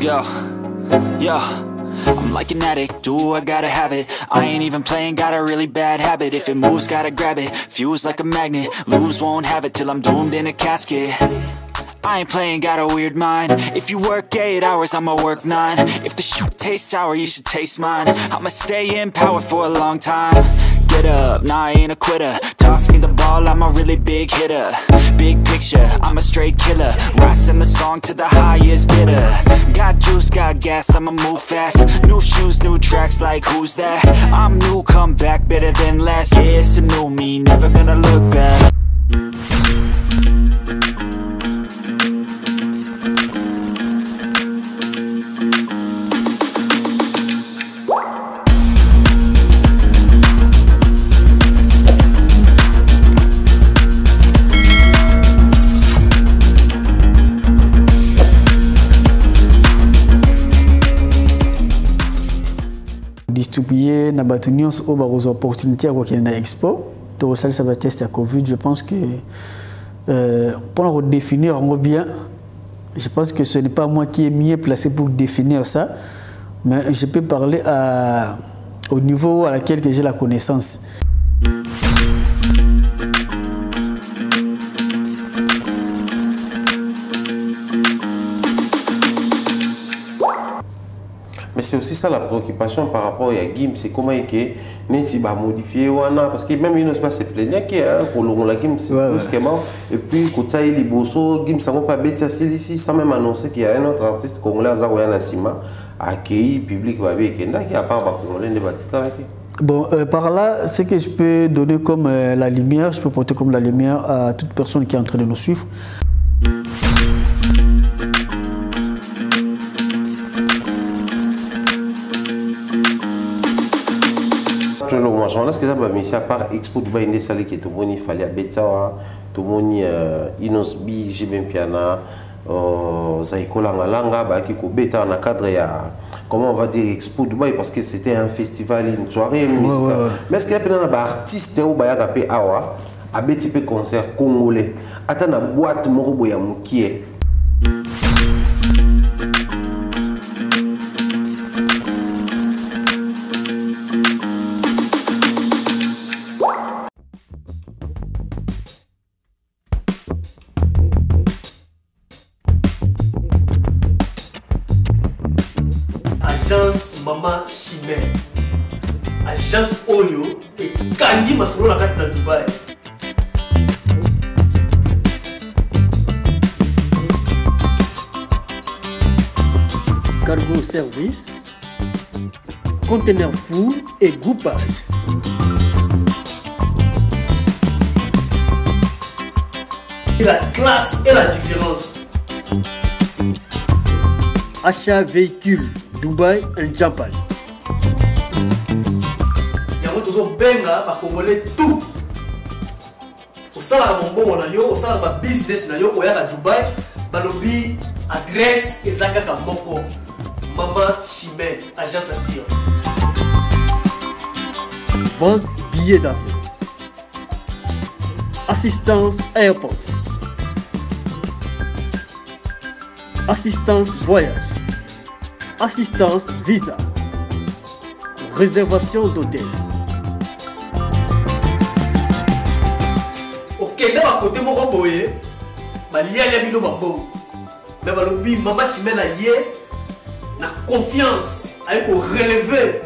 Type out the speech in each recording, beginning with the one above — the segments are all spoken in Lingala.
Yo, yo, I'm like an addict, do I gotta have it. I ain't even playing, got a really bad habit. If it moves, gotta grab it, fuse like a magnet. Lose, won't have it till I'm doomed in a casket. I ain't playing, got a weird mind. If you work 8 hours, I'ma work 9. If the shoot tastes sour, you should taste mine. I'ma stay in power for a long time. Get up, nah, I ain't a quitter. Toss me the ball, I'm a really big hitter. Big picture, I'm a straight killer. Rising the song to the highest bidder. Got juice, got gas, I'ma move fast. New shoes, new tracks, like who's that? I'm new, come back, better than last. Yeah, it's a new me, never gonna look back. Distribuer na batunions au barozo opportunité à quoi na expo to ça va tester à Covid. Je pense que pour redéfinir bien, je pense que ce n'est pas moi qui est mieux placé pour définir ça, mais je peux parler au niveau à laquelle j'ai la connaissance. Mais c'est aussi ça la préoccupation par rapport à Gim, c'est comment il est modifié parce que même il ne se passe pas qui pour la Gim brusquement et puis quand il est bosso Gim ça va pas bête ici sans même annoncer qu'il y a un autre artiste congolais Azaroya Nassima accueilli public va bien qui a pas congolais de Vatican. Bon, par là, ce que je peux donner comme la lumière, je peux porter comme la lumière à toute personne qui est en train de nous suivre. Est-ce que ça va me faire par Expo Dubaï Indé Salé qui est tout le monde, il fallait à Betsawa, tout le monde, Inosbi, Jibem Piana, Zaiko Langalanga, qui est bêta en cadre, comment on va dire Expo Dubaï, parce que c'était un festival, une soirée musicale. Mais est-ce qu'il y a un artiste ou un awa, à petit peu concert congolais, attends la boîte Moroboya Moukie. Agence Mama Chimène, agence Oyo et Kandi Masolo la carte de Dubaï. Cargo service, conteneur full et groupage. Et la classe et la différence. Achat véhicule Dubaï and Japan. Il y a toujours benga par congolais tout. Au salaire mon bon na yo, au salaire ma business na yo, au ya à Dubaï, balobi adresse et zakaka moko. Mama Chimène, agence assure. Vente billets d'avion. Assistance airport. Assistance voyage. Assistance visa. Réservation d'hôtel. Ok, là, à côté de mon boye, il y a des bambou. Mais balobi Mama Chimène a yé, na confiance, avec pour relever.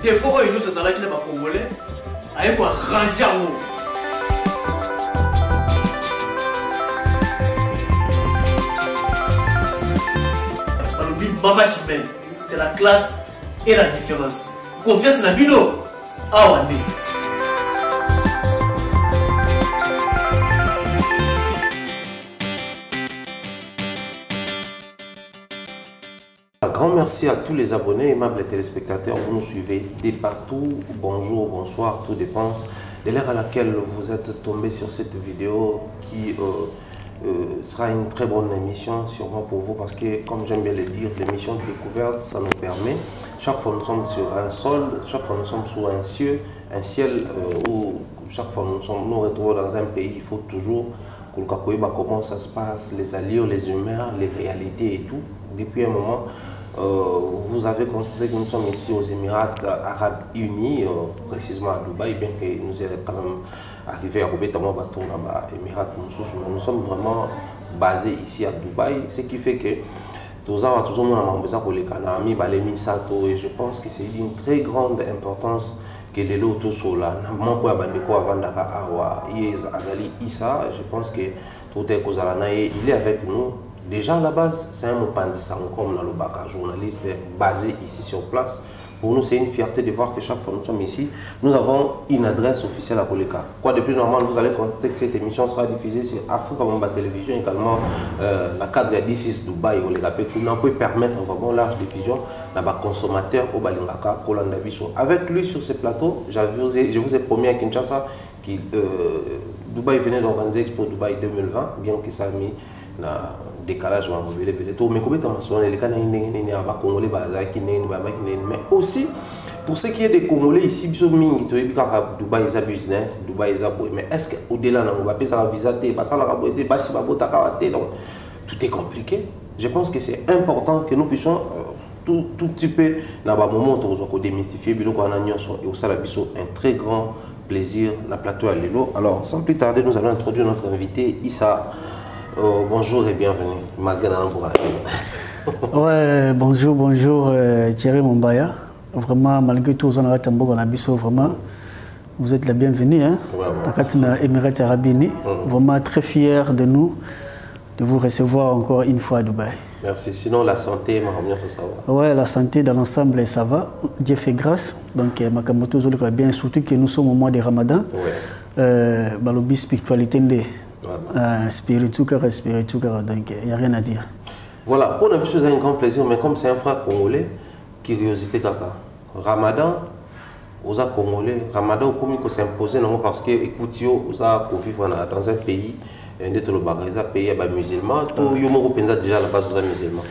Des fois, il nous se sent là qu'il est pas congolais, avec pour ranger en haut. Mama Chimène, c'est la classe et la différence. Confiance na bino, awande. Un grand merci à tous les abonnés, aimables téléspectateurs. Vous nous suivez de partout. Bonjour, bonsoir, tout dépend de l'heure à laquelle vous êtes tombé sur cette vidéo qui sera une très bonne émission sûrement pour vous parce que comme j'aime bien le dire, l'émission de découverte ça nous permet, chaque fois nous sommes sur un sol, chaque fois nous sommes sur un ciel où chaque fois nous retrouvons dans un pays, il faut toujours comment ça se passe, les allures, les humeurs, les réalités et tout depuis un moment, vous avez constaté que nous sommes ici aux Émirats Arabes Unis, précisément à Dubaï, bien que nous ayons quand même arrivé à Roubaix, dans les Émirats, nous sommes vraiment basés ici à Dubaï, ce qui fait que et je pense que c'est d'une très grande importance que les lots sont là. Je pense que tout est il est avec nous. Déjà à la base, c'est un comme un journaliste basé ici sur place. Pour nous, c'est une fierté de voir que chaque fois que nous sommes ici, nous avons une adresse officielle à Koleka. Quoi de plus normal, vous allez constater que cette émission sera diffusée sur Africa Mamba Télévision, également la cadre de 16 Dubaï, on peut permettre vraiment large diffusion dans les consommateurs au Balingaka, Kolanda Biso. Avec lui sur ce plateau, je vous ai promis à Kinshasa que Dubaï venait d'organiser Expo Dubaï 2020, bien que ça a mis décalage mais aussi pour ce qui est des Congolais ici Dubaï est business, Dubaï est mais est-ce qu'au-delà tout est compliqué. Je pense que c'est important que nous puissions tout petit peu dans le moment où démystifier et au Salabiso un très grand plaisir la plateau à Lilo. Alors sans plus tarder, nous allons introduire notre invité Issa. Bonjour et bienvenue. Ouais, bonjour Thierry Mombaya. Vraiment, malgré tout, vraiment, vous êtes la bienvenue. Hein? Dans Émirats Arabes Unis. Vraiment très fier de nous, de vous recevoir encore une fois à Dubaï. Merci. Sinon, la santé, ça va? Ouais, la santé dans l'ensemble, ça va. Dieu fait grâce. Donc, Makamoto va bien, surtout que nous sommes au mois de Ramadan. Balobi spiritualité spirituel, donc il n'y a rien à dire. Voilà, pour nous, c'est un grand plaisir, mais comme c'est un frère congolais, curiosité kaka. Ramadan, aux Congolais, Ramadan, comme il s'imposer parce que, écoutez, vous avez vivre dans un pays, un pays musulman, tout le monde déjà à la base aux musulmans.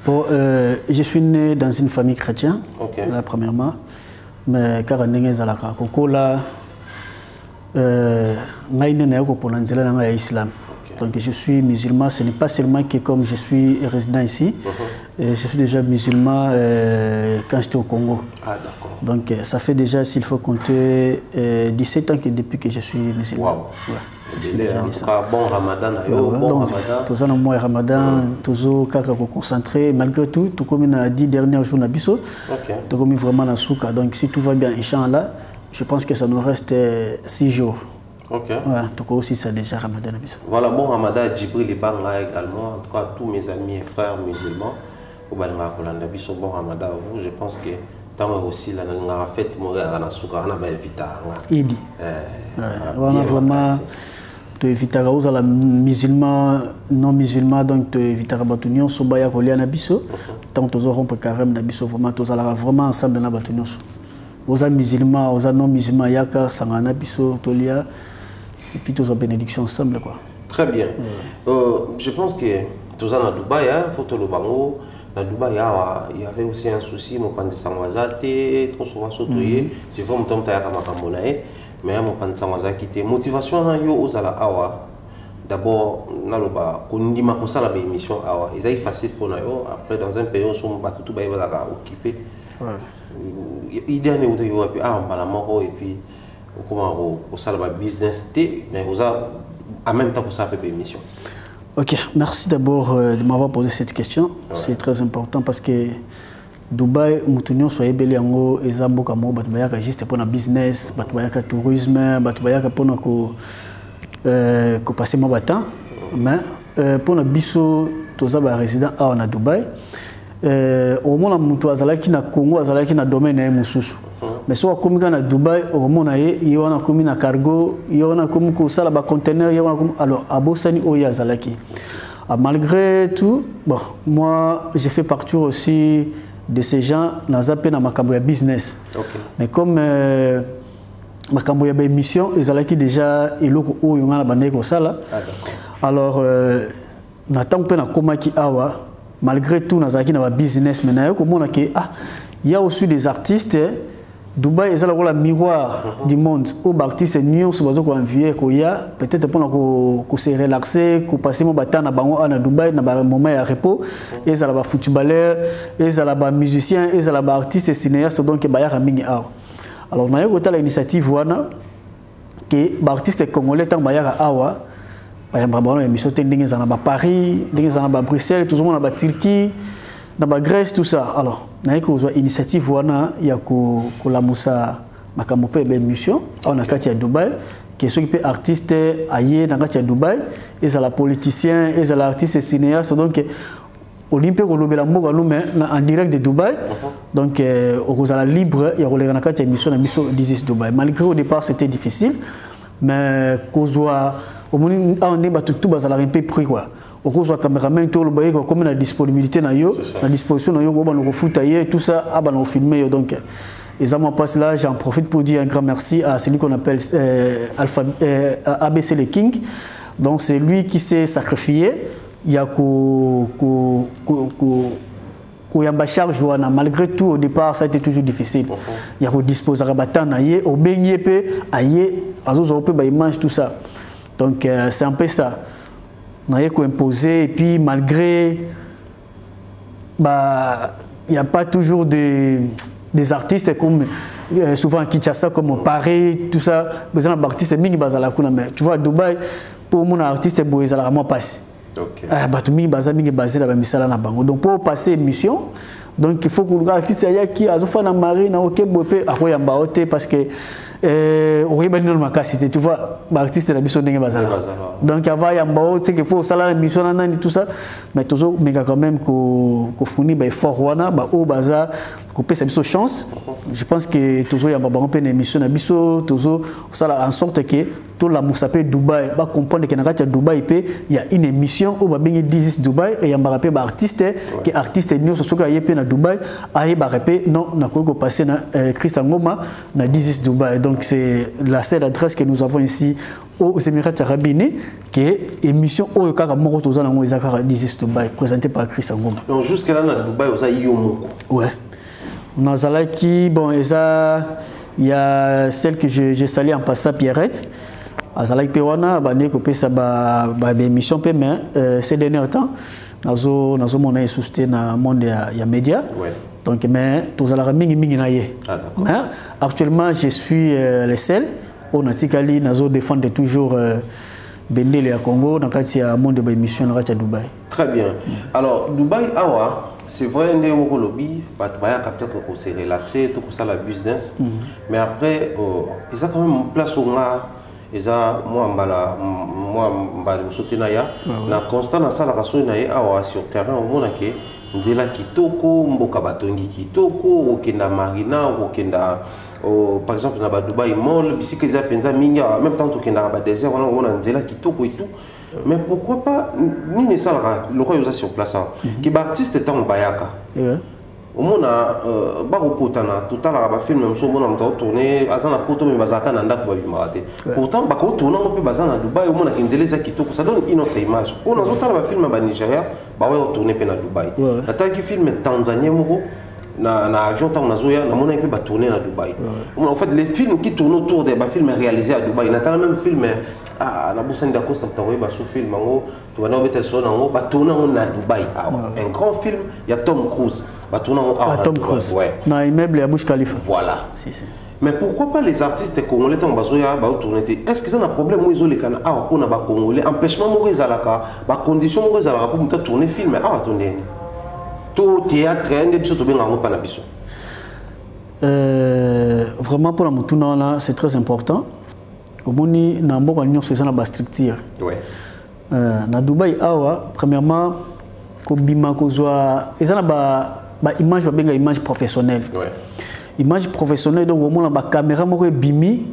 Bon, je suis né dans une famille chrétienne, là, premièrement, mais car on est à la Coca-Cola. Islam. Donc je suis musulman, ce n'est pas seulement que comme je suis résident ici, je suis déjà musulman quand j'étais au Congo. Ah, d'accord. Donc ça fait déjà, s'il faut compter, 17 ans que depuis que je suis musulman. Wow. Ouais, je suis déjà bon Ramadan, bon Ramadan, toujours concentré, malgré tout comme on a dit dernier jour, tout comme vraiment dans Souka. Donc si tout va bien, Inch'Allah, je pense que ça nous reste 6 jours. Ok. Ouais, tout cas aussi, c'est déjà Ramadan. Voilà, bon Ramadan, Djibril Banga également. En tout cas, tous mes amis et frères musulmans, bon Ramadan à vous. Je pense que tant aussi la fête mourir à la souka, on a évité. Il dit. On a vraiment évité la musulman, non musulman, donc éviter la batunion, sobaya koliana biso. Tant que nous aurons carême nabiso, vraiment tous vraiment ensemble dans la batunion. Aux musulmans, aux non musulmans, yaka, sangana biso, tolia, et puis tous en bénédiction ensemble quoi. Très bien. Je pense que tous en Dubaï, photo le bango. Dans Dubaï, il y avait aussi un souci, mon pandi sangwazate, trop souvent sautoyé. C'est vraiment tom taya kamakambonae, mais mon pandi sangwazate quitté. Motivation na yo osala awa. D'abord, naloba, kondi makosa la émission awa. Ils avaient facile pour nayo. Après, dans un pays où son bateau tout baï va occupé. Idéal est où et puis comment au salon business mais en même temps pour ça faire émission. Ok, merci d'abord de m'avoir posé cette question. C'est très important parce que Dubaï, nous sommes belé en et zambo comme batbayaka juste pour le business, batbayaka tourisme, batbayaka pour nous passer mon bâton, mais pour nous biso tous les résidents à Dubaï. Au moins, mutu azalaki na Congo, azalaki na domaine ya mususu. Mais soit comme na Dubaï, au moins il y a comme na cargo, il y a comme ko sala ba conteneur, il y a comme alors abosani oya azalaki. Malgré tout, bon, moi j'ai fait partie aussi de ces gens dans zappé na makambo ya business. Mais comme makambo ya émission, ezalaki déjà eloko oyo ngana bandé ko sala. Alors natang pe na komaki awa. Malgré tout, nous avons un business, mais il y a aussi des artistes Dubaï est la miroir du monde. Où les artistes nyons sont enviés peut-être pour se relaxer, pour passer mon bâton à Dubaï, dans un moment de repos. Et ça les footballeurs, et ça les musiciens, et ça les artistes et cinéastes donc il y a mingi art. Alors on a eu l'initiative que les artistes congolais tant bayaka awa, par exemple on a émission tendingue à Paris, tendingue à Bruxelles, tout le monde à Turquie. Dans la Grèce, tout ça. Alors, il y a une initiative il y a la Moussa Makamope et mission. On a à Dubaï, qui sont des artistes ailleurs dans Dubaï, et les politiciens, et les artistes cinéastes. Donc, Olympia en direct de Dubaï. Donc, on a libre, il y a une mission d'Isis Dubaï. Malgré au départ, c'était difficile, mais on a tout un peu pris quoi. Au cours de la caméraman, comme la disponibilité, la disposition, tout ça, on filmé. Donc, là, j'en profite pour dire un grand merci à celui qu'on appelle ABC Le King. Donc, c'est lui qui s'est sacrifié. Il y a charge, malgré tout, au départ, ça a été toujours difficile. Il y a disposer de batan, au beignet, à image, tout ça. Donc, c'est un peu ça. On a imposé et puis malgré il n'y a pas toujours des artistes comme souvent à Kinshasa comme Paris tout ça besoin d'artistes mingi bazala kuna mais tu vois à Dubaï pour mon artiste boy zala moi passer batu mingi bazami basé la misala na bango donc pour passer émission donc il faut que le artiste aya qui azofa na mari na OK bopé akoyamba oté parce que tu vois, l'artiste de la mission de Bazala. Donc, il y a un peu de faut salaire de mission et tout ça, mais toujours, mais quand même, qu'on fournit des efforts, au bazar, qu'on paie sa chance. Je pense que toujours, il y a un peu de mission à Bisso, toujours, en sorte que tout la Moussapé Dubaï, va comprendre qu'il y a Dubaï, il y a une émission où il y a 10 Dubaï et il y a un artiste, qui est artiste et nous, ce qu'il y a Dubaï, non, on a passé Chris Angoma, on a 10 Dubaï. Donc, c'est la seule adresse que nous avons ici aux Émirats Arabes Unis, qui est émission au Kaka Morotoza dans les Akara 10 Dubaï, présentée par Chris Angoma. Donc, jusqu'à là, dans Dubaï, vous avez Yomoko. Ouais. On a Zalaki, bon, il y a celle que je salue en passant, Pierrette. Azalaki Pewana, bane ko pesa ba émission pe mais ces derniers temps nazo mona susté na monde ya média. Donc mais tous ala mingi na ye. Mais actuellement je suis le seul au natikali nazo défendre toujours Bendele à Congo dans kati ya monde ba émission na kati ya Dubaï. Très bien. Alors Dubaï awa c'est vrai ndé moko lobby batbaya peut-être qu'on s'est relaxé tout ça la business mais après ils a quand même place au et ça moi mbala sauter na ya na constant na sala kaso na ye awa sur terrain au mona ke nzela kitoko mboka batongi kitoko okenda marina okenda par exemple na ba Dubai mall bisika za penza mingi en même temps okenda ba désert on a nzela kitoko et tout mais pourquoi pas ni ne sala le quoi yo sur place qui ba artiste tant bayaka au monde ba kopotana tout à l'heure ba film même so mona mta tourner azana poto me bazaka na ndako ba bimate pourtant ba ko tourner on peut bazana Dubai au monde kinzeleza kitoko ça donne une autre image on a autant ba film ba Nigeria ba ouais tourner pe na Dubai na qui film Tanzanie moko na avion tant nazoya na mona pe ba tourner na Dubai en fait les films qui tournent autour des ba films réalisés à Dubaï na tala même film na Bosani da Costa tawoy ba so film ngo to ba no betel so na ngo ba tourner na Dubaï un grand film il y a Tom Cruise ba tourner à Tom Cruise na immeuble à Burj Khalifa voilà mais pourquoi pas les artistes congolais tant bazoya ba tourner est-ce que ça un problème où ils ont les kana pour na ba congolais empêchement mo ezalaka ba condition mo ezalaka pour muta tourner film attendez tout théâtre ndé biso to benga ngo pa na biso vraiment pour la mutuna là c'est très important au moni na mboka nyonso c'est na ba structure na Dubaï awa premièrement ko bima ko zwa ezana ba image ba benga image professionnelle image professionnelle donc au moins la caméra moko bimi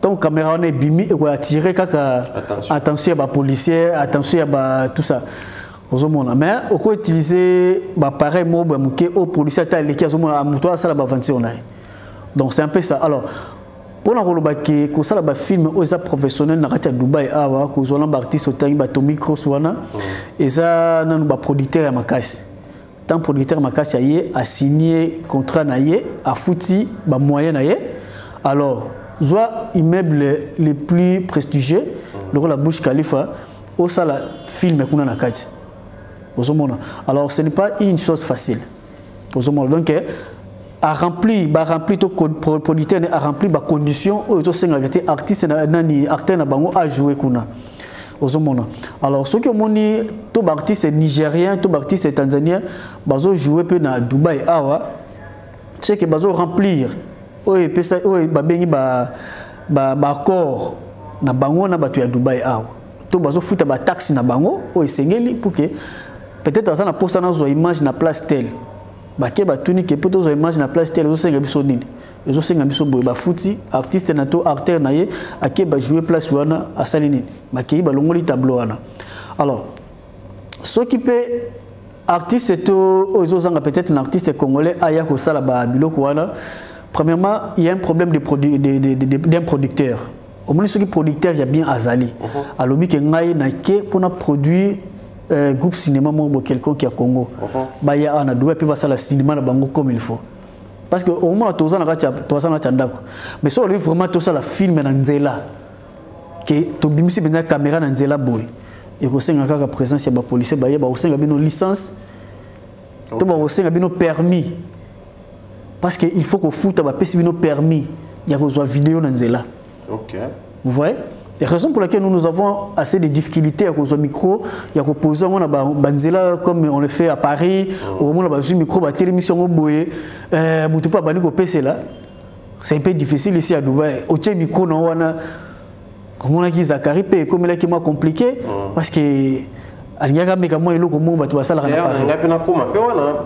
ton caméra on est bimi et quoi attirer kaka attention à policier attention à tout ça ozomona mais au quoi utiliser ba pareil mo ba muke au policier ta leki azomona muto ça la ba vention là donc c'est un peu ça alors pour la rolobaki ko ça ba film aux professionnels na kati Dubaï awa ko zona ba artiste otangi ba to micro swana et ça nanu ba producteur ya makasi tant producteur makasi aye a signé contrat naye a fouti ba moyen naye alors soit immeuble les plus prestigieux le la Burj Khalifa au sala film kuna na kati alors ce n'est pas une chose facile donc a rempli tout producteur a rempli ba conditions aux artistes nani acteur na bango a jouer kuna alors ceux qui ont dit tous les artistes nigériens, tous les artistes tanzaniens, ils jouer à Dubaï, c'est que ils remplir, ils accord na bango na batu ya Dubaï tout ils foutent ba taxi na bango, ils pour que peut-être ça na poste na zo image na place telle, ba ke ba tuni que peut zo image na place telle, ils senga biso nini. Ils ont senga biso boy ba fouti artiste na to acteur na ye ake ba jouer place wana a salini ba ke ba longoli tableau wana alors ce qui peut artiste to ils ont peut-être un artiste congolais aya ko sala ba biloko wana premièrement il y a un problème d'un producteur au moins ce qui producteur il y a bien azali alobi ke ngai na ke pour na produire groupe cinéma mo quelqu'un qui a Congo ba ya ana doit pe ba sala cinéma na bango comme il faut. Parce que au moment où tu as mais si on vraiment tout ça la film dans Nzela que tu bimisi benza caméra dans Nzela boy et que c'est la présence ya ba policier ba ya ba osenga bino licence to ba osenga bino permis parce que il faut que foot ba pesi bino permis ya ko zo vidéo dans Nzela. OK. Vous voyez? La raison pour laquelle nous avons assez de difficultés à cause du micro, il y a poser on a banzela comme on le fait à Paris, au moment où on a micro, la télévision au boye, mutu pas bani ko PC là. C'est un peu difficile ici à Dubaï. Au tien micro non wana comme on a qui Zakari pe comme là qui m'a compliqué parce que aliyaga meka moi elo comme batu basala na Paris.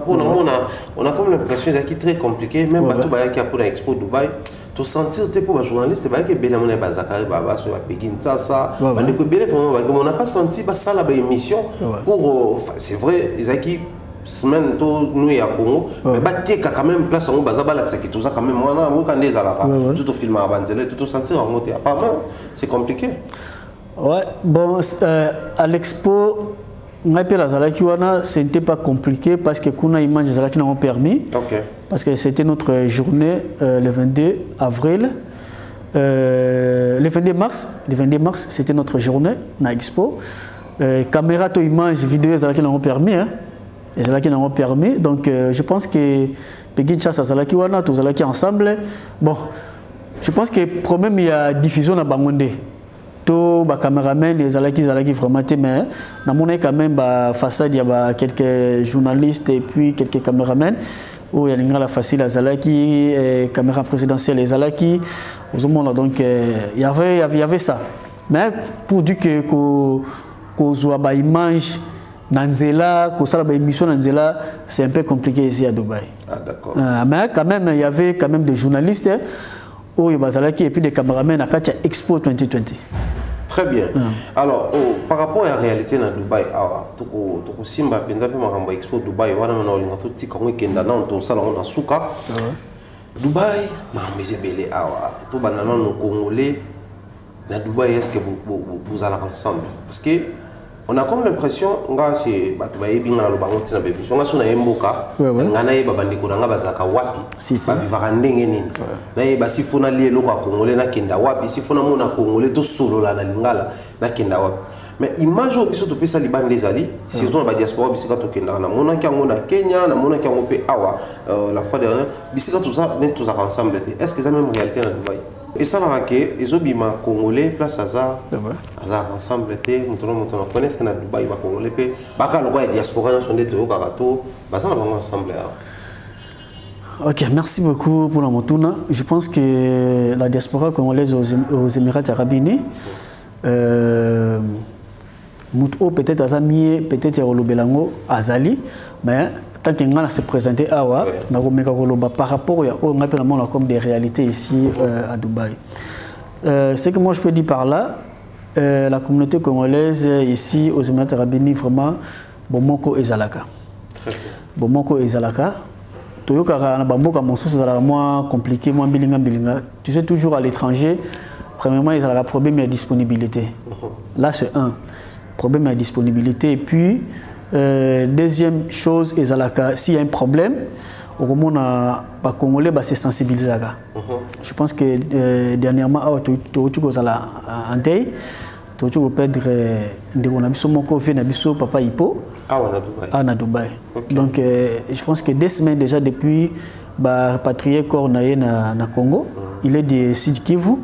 On a comme l'impression que c'est très compliqué même batu ba qui a pour l'expo Dubaï. Tu sentir pour les journalistes, c'est que Bela Mona Bazakari Baba sur la Pékin ça, on n'a pas senti ça la émission pour c'est vrai Isaki semaine nous à Congo mais batté quand même place en Bazabala ça qui tout ça quand même moi quand les alaka tout film à Banzele tout sentir en monter apparemment c'est compliqué. Ouais bon à l'expo ce n'était pas compliqué parce que kuna image qui n'ont permis. Parce que c'était notre journée le 22 avril. Le 22 mars, c'était notre journée na expo. Caméra to image vidéo qui n'ont permis qui n'ont permis. Donc je pense que Pegin Chassa Zalaki wana tous Zalaki ensemble. Bon, je pense que le problème il y a diffusion na Bangonde. Tous les caméramans, les Zalaki vraiment, mais on a quand même façade, il y a quelques journalistes et puis quelques caméramans. Où il y a la facile à Zalaki, caméra présidentielle et Zalaki. Donc il y avait ça. Mais pour dire que soit une image Nanzela, que ça la émission Nanzela, c'est un peu compliqué ici à Dubaï. Ah d'accord. Mais quand même il y avait quand même des journalistes. Où il y a Zalaki et puis des caméramans à Katia Expo 2020. Très bien. Alors, par rapport à la réalité dans Dubaï, tu Simba, Penza, Expo Dubaï, on a tout petit comme Kenda, on salon dans Souka. Dubaï, mais c'est belé, tout banana nos Congolais, dans Dubaï, est-ce que vous allez ensemble? Parce que on a comme l'impression nga c'est Dubaï binga lo bango tina bébé. On a sona emboka, ngana yeba bandiko nga bazaka wapi, ba vivaka ndenge nini. Na yeba sifuna lié loko Congolais na kenda wapi, sifuna mona Congolais to solo la na lingala na kenda wapi. Mais image au biso to pesa liban les ali, surtout na diaspora bisika to kenda na mona kango na Kenya, na mona kango pe awa la fois dernière, bisika tout ça net tous ensemble. Est-ce que ça même réalité na Dubaï? Et ça va que les obima congolais place à ça ensemble té nous connaissons que na Dubaï ba congolais pe ba ka loba diaspora sont des to karato ba ça va ensemble. OK, merci beaucoup pour la motuna. Je pense que la diaspora congolaise aux Émirats arabes unis muto peut-être azami peut-être rolobelango azali mais tant que ngana se présenter awa na komeka koloba par rapport à on appelle comme des réalités ici à Dubaï. Ce que moi je peux dire par là la communauté congolaise ici aux Émirats arabes unis vraiment bomoko ezalaka. Bomoko ezalaka. Toyoka na bamboka mosusu ezalaka moins compliqué moins bilinga. Tu sais toujours à l'étranger premièrement ils ont un problème de disponibilité. Là c'est un problème de disponibilité et puis Deuxième chose, s'il y a un problème, au moment où les Congolais se sensibilisent. Je pense que dernièrement, tu as perdre papa Hippo à Dubaï. Donc, je pense que 2 semaines déjà depuis rapatrié corps na Congo, il est de Sud Kivu.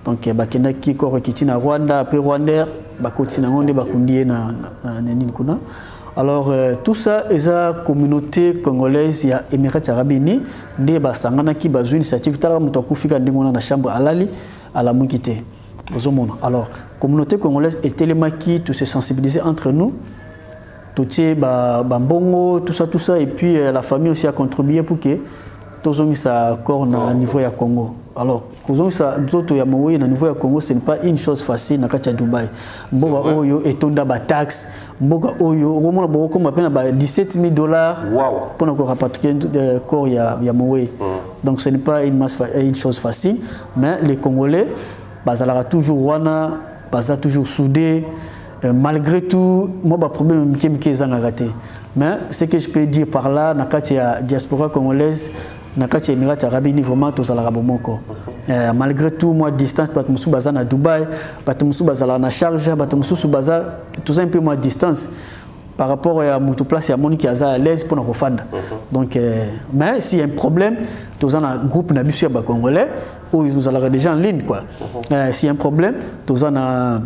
Donc, il y a qui corps qui na Rwanda, après Rwanda, alors, tout ça, est la communauté congolaise, il y a Émirats Arabes Unis, des Basangana qui ont une initiative, dans la chambre à la Mouquité. Alors, la communauté congolaise est tellement qui tout se sensibiliser entre nous, tout Bambongo, tout ça, et puis la famille aussi a contribué pour que tout ça corps au niveau du Congo. Alors, au niveau du Congo, ce n'est pas une chose facile à Dubaï. Mboga oyo etonda ba taxe, mboga oyo on a 17 000 $ pour rapatrier le corps ya Moé. Donc ce n'est pas une chose facile, mais les Congolais bazala toujours wana, bazala toujours soudés. Malgré tout, moi le problème est mais ce que je peux dire par là, dans la diaspora congolaise, dans les Émirats Arabes Unis, vraiment tous malgré tout, moi distance, je suis à Dubaï, je suis à charge, je suis tout ça un peu moins distance par rapport à mon place, il y a mon qui est à l'aise pour nous faire. Donc, mais s'il y a un problème, tous un groupe de Congolais où nous allons déjà en ligne quoi. S'il y a un problème, tous un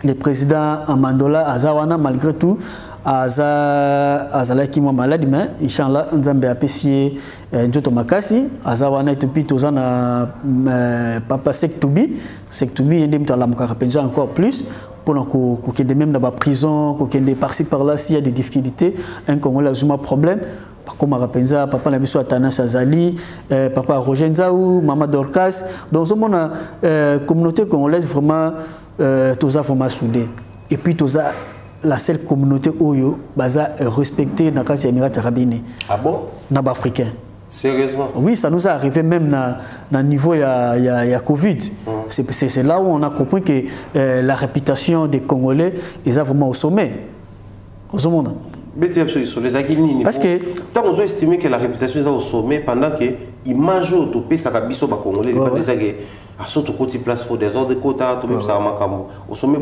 le président Amandola Azawana malgré tout Azala qui est malade mais inchallah Nzambe a apprécié Njoto Makasi Azawana et puis tozana papa Sektubi yende mtala mukarapenja encore plus pour qu'on ait même dans la prison qu'on ait par-ci par-là s'il y a des difficultés un Congolais a un problème comme Rapenza, papa Nabiso Atanas Azali, papa Roger Nzaou, maman Dorcas. Donc, la communauté congolaise vraiment tous vraiment soudée. Et puis, la seule communauté Oyo, respectée dans les Émirats Arabes Unis. Ah bon? Dans les Africains. Sérieusement? Oui, ça nous est arrivé même dans le niveau il y a Covid. C'est là où on a compris que la réputation des Congolais est vraiment au sommet. Au sommet. Parce que tant qu'on a estimé que la réputation est au sommet pendant que l'image autopée ça va biso congolais il va déjà que à surtout côté place pour des ordres de quota tout même ça makambo au sommet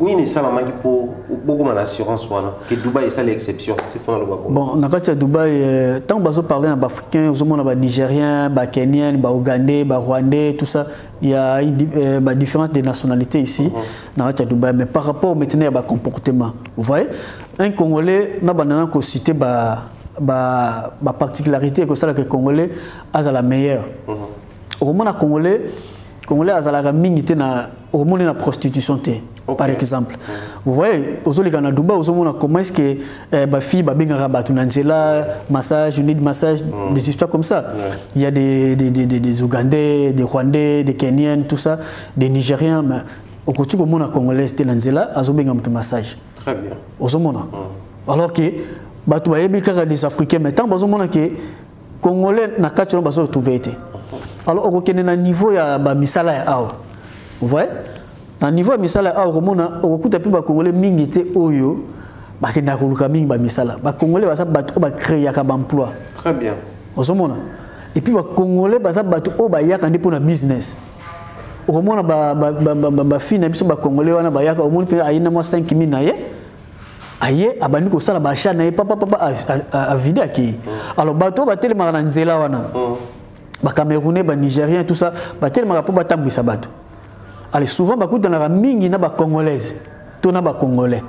ni ne ça la mangi pour beaucoup d'assurance voilà que Dubaï est ça l'exception c'est fond le babo bon na kati Dubaï tant bazo parler en africain aux hommes ba nigérien ba kenyan ba ougandais ba rwandais tout ça il y a une différence de nationalité ici dans kati Dubaï mais par rapport maintenant à comportement vous voyez un Congolais n'a pas qu'on cité particularité que ça que les Congolais a la meilleure au moment Congolais a la mingi na au monde na prostitution par exemple vous voyez aux gens qui Dubaï aux gens comment est-ce que ba fille ba binga batu nanjela massage des histoires comme ça il y a des Ougandais des Rwandais des Kenyans tout ça des Nigériens mais au côté au monde congolais c'était nanjela azobenga mutu massage très bien aux gens alors que batu ba yebika des Africains mais tant bazo mona que Congolais na kati on bazo trouver été alors au Kenya niveau ya ba misala ya awa vous voyez na niveau ya misala ya awa komona okuta pe ba Congolais mingi te oyo ba kenda koluka mingi ba misala ba Congolais baza batu ba créer ya ka emploi très bien osomona et puis ba Congolais baza batu o ba yaka ndi pona business okomona ba fina biso ba Congolais wana ba yaka omoni pe ayina mo 5000 na ye aye abandi ko sala ba cha na ye papa a vide aki alors bato ba telema na nzela wana ba Camerounais ba Nigériens tout ça ba telema po ba tambisa bato allez souvent ba kuta na mingi na ba Congolaise to na ba Congolais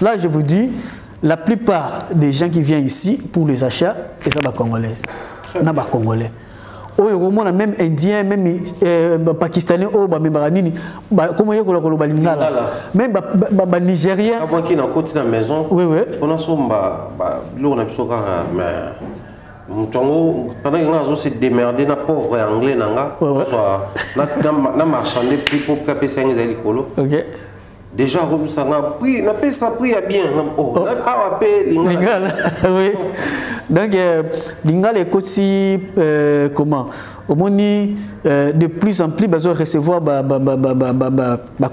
là je vous dis la plupart des gens qui viennent ici pour les achats et ça ba Congolaise na ba Congolais oyo komona même indien même pakistanais o ba membaranini comment yeko ko balingala même ba nigérien avant qui na côté na maison oui on a somba lo na biso ka mais mutongo pendant que on se démerder na pauvre anglais nanga soit na marchander prix pour capé 5 likolo OK déjà comme ça na prix na paie ça prix bien a paie lingala oui donc lingala est aussi comment au moni de plus en plus besoin recevoir ba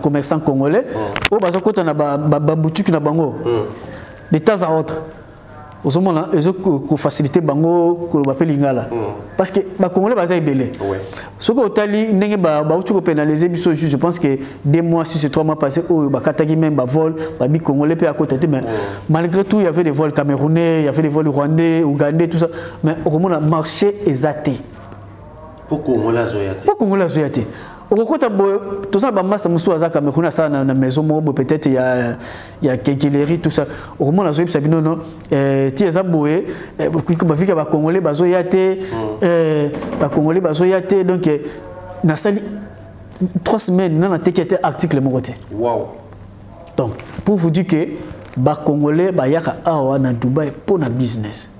commerçants congolais au besoin quand on a ba boutique na bango de temps à autre. Au moment ils ont facilité bango ko bapeli ngala parce que ba congolais baza ebele ce que otali ndenge ba uti ko pénaliser biso je pense que 2 mois si c'est 3 mois passés o ba kataki même ba vol ba bi congolais pe à côté mais malgré tout il y avait des vols camerounais, il y avait des vols rwandais, ougandais tout ça mais au moment marché exaté pour congolais zoyate au côté tout ça ba massa musu aza camerounais ça na maison mobo peut-être il y a quelqu'un tout ça au moment la zoyip sabino non ti eza boé ba vika ba congolais bazoyate ba congolais bazoyate donc na sali 3 semaines na tekete article mon côté wow donc pour vous dire que ba congolais ba yaka awa na Dubaï pour na business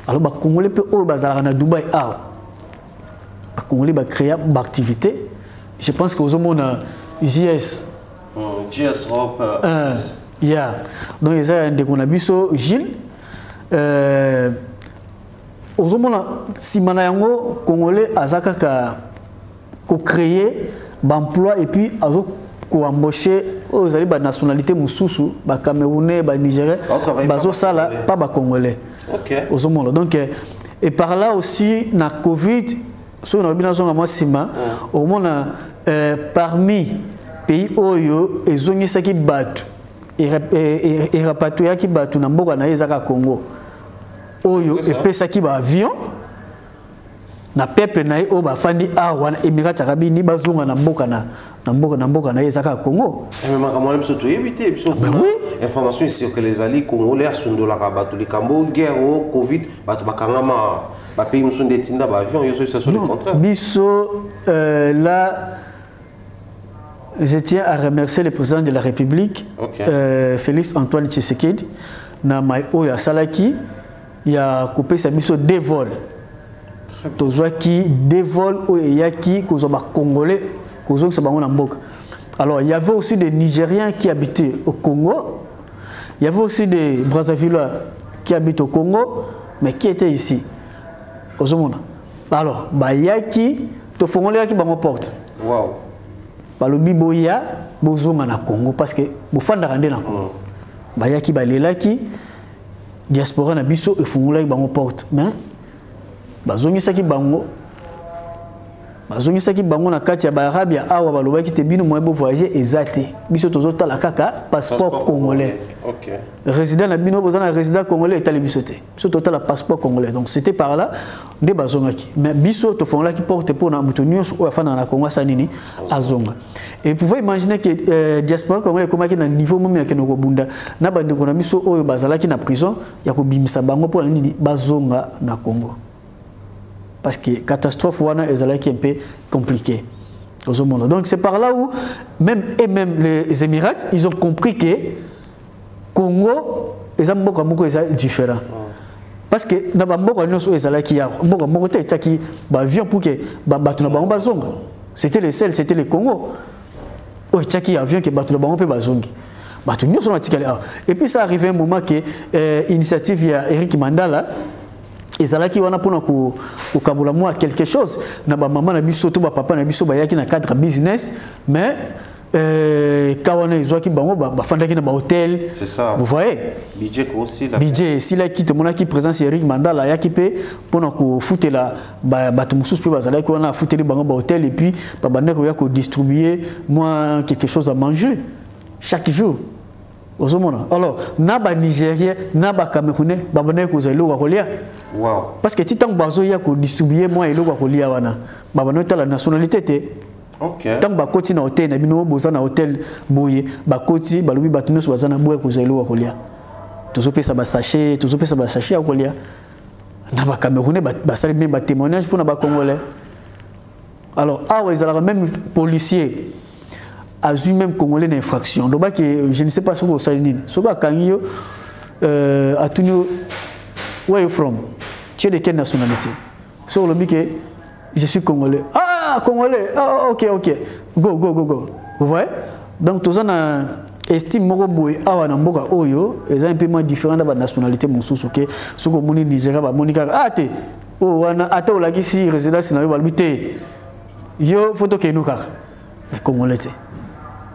alors ba congolais pe o bazala na Dubaï awa ba congolais ba créer ba activité. Je pense que aux hommes JS JS Europe yeah donc ils ont des conabiso Gilles aux hommes si manayango congolais azaka ko créer d'emploi et puis azo ko embaucher aux ali ba nationalité mususu ba camerounais ba nigérien bazo sala pas ba congolais OK aux hommes donc et par là aussi na Covid so na bina zonga moi sima au moins parmi pays oyo ezongisaki batu et rapatriaki batu na mboka na ezaka Congo oyo epesaki ba avion na peuple na o ba fandi awa na Émirats Arabes ni bazonga na mboka na ezaka Congo mais makamwa biso to éviter biso information sur que les alliés congolais asundola ka batu likambo guerre au Covid batu bakangama ba pays musu ndetinda ba avion yo ça sur le contraire biso là je tiens à remercier le président de la République, Félix Antoine Tshisekedi. Na mai oya salaki, il a coupé sa mission des vols. Tozwa qui des vols oya qui kozoba congolais, kozo sa bango na mboka. Alors il y avait aussi des Nigériens qui habitaient au Congo. Il y avait aussi des Brazzavillois qui habitent au Congo, mais qui étaient ici. Ozomona. Alors, ba yaki to fongolé qui bango porte. Wow. Balobi boya bozonga na Congo parce que bofanda rande na Congo bayaki balelaki diaspora na biso efungula bango porte mais bazongisaki bango na kati ya Arabia awa balobaki te bino moyebo voyager ezate biso tozotala kaka passeport congolais résident na bino bozana résident congolais etali biso te biso totala passeport congolais donc c'était par là de bazongaki mais biso to fongolaki porte pour na mutu nyonso o afana na Congo sanini azonga et vous pouvez imaginer que diaspora congolais komaki na niveau même ya kenoko bunda na bandeko na biso oyo bazalaki na prison ya ko bimisa bango pour nini bazonga na Congo. Parce que catastrophe wana est un peu compliqué au monde. Donc c'est par là où même les Émirats ils ont compris que Congo est différent. Parce que na bamboka nyonso ezalaki ya mboka moko te tchaki ba avion pour que batu na bango bazonga. C'était les seuls, c'était le Congo. Oh tchaki avion que batu na bango pe bazongi. Batu nyonso na tikali. Et puis ça arrive un moment que initiative ya Eric Mandala ezalaki wana pona ko kabula moi quelque chose na ba maman na biso to ba papa na biso ba yaki na cadre business mais kawana izwaki bango ba fandaki na ba hôtel c'est ça vous voyez budget aussi là budget si la qui te monaki présence Eric Mandala yaki pe pona ko foutela ba to mususu pe bazalaki wana fouteli bango ba hôtel et puis ba bandeko ya ko distribuer moi quelque chose à manger chaque jour. Alors, naba Nigérien, naba Camerounais, babane ko zelo wa kolia. Wow. Parce que titan bazo ya ko distribuer moi elo wa kolia wana. Babane ta la nationalité te. OK. Tant ba koti na hôtel na bino boza na hôtel boye, ba koti balobi batuno so bazana boye ko zelo wa kolia. Tozopesa ba sachet ya kolia. Naba Camerounais ba sali même ba témoignage pour na ba Congolais. Alors, ils ont même policier a vu même Congolais d'infraction. Donc, je ne sais pas ce que vous savez. Ce que vous a tenu, where are you from? Tu es de quelle nationalité? Sur le bique, je suis Congolais. Ah, Congolais. Ah, ok. Go. Vous voyez? Donc, tout ça, estime Moroboy, Awa Namboka Oyo, est un peu moins différent de la nationalité Moussous, ok? Ce que vous Nigeria, Monica, Ate, oh, Ate, ou la qui résidence, n'a pas habité. Yo, photo que nous, car, Congolais.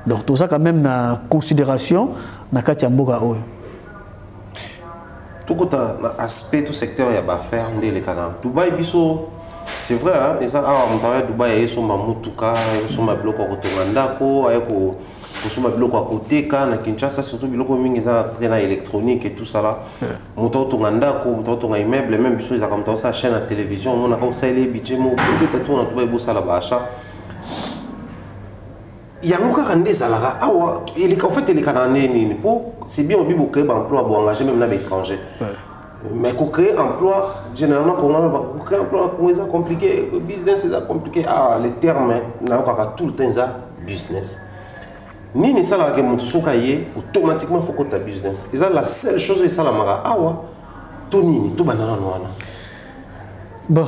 Donc tout ça quand même na considération na kati ya mboka oyo. tout aspect, tout secteur, il y a pas faire les canaux. Dubaï, biso, c'est vrai, hein, et ça, on parle de Dubaï, ils sont mamoutuka, ils sont mablo kwa kotongandako, ils sont mablo kwa koteka, na Kinshasa, surtout biloko mingi za train électronique et tout ça là. Moto tongandako, moto tonga immeuble, même biso ils a comme ça chaîne à télévision, on a comme ça les budgets, mo peut-être on a trouvé beau ça là bas achat. Il y a encore un des alara, en fait il est canadien, c'est bien au but pour créer un emploi, pour engager même dans l'étranger. Mais pour créer un emploi, généralement, pour créer un emploi, c'est compliqué, le business c'est compliqué. Ah, les termes, tout le temps, c'est business. Ni ne ça là que mon tout automatiquement faut que tu business. Et ça la seule chose c'est ça la mara. Ah ouais, tout ni tout banana noana. Bon,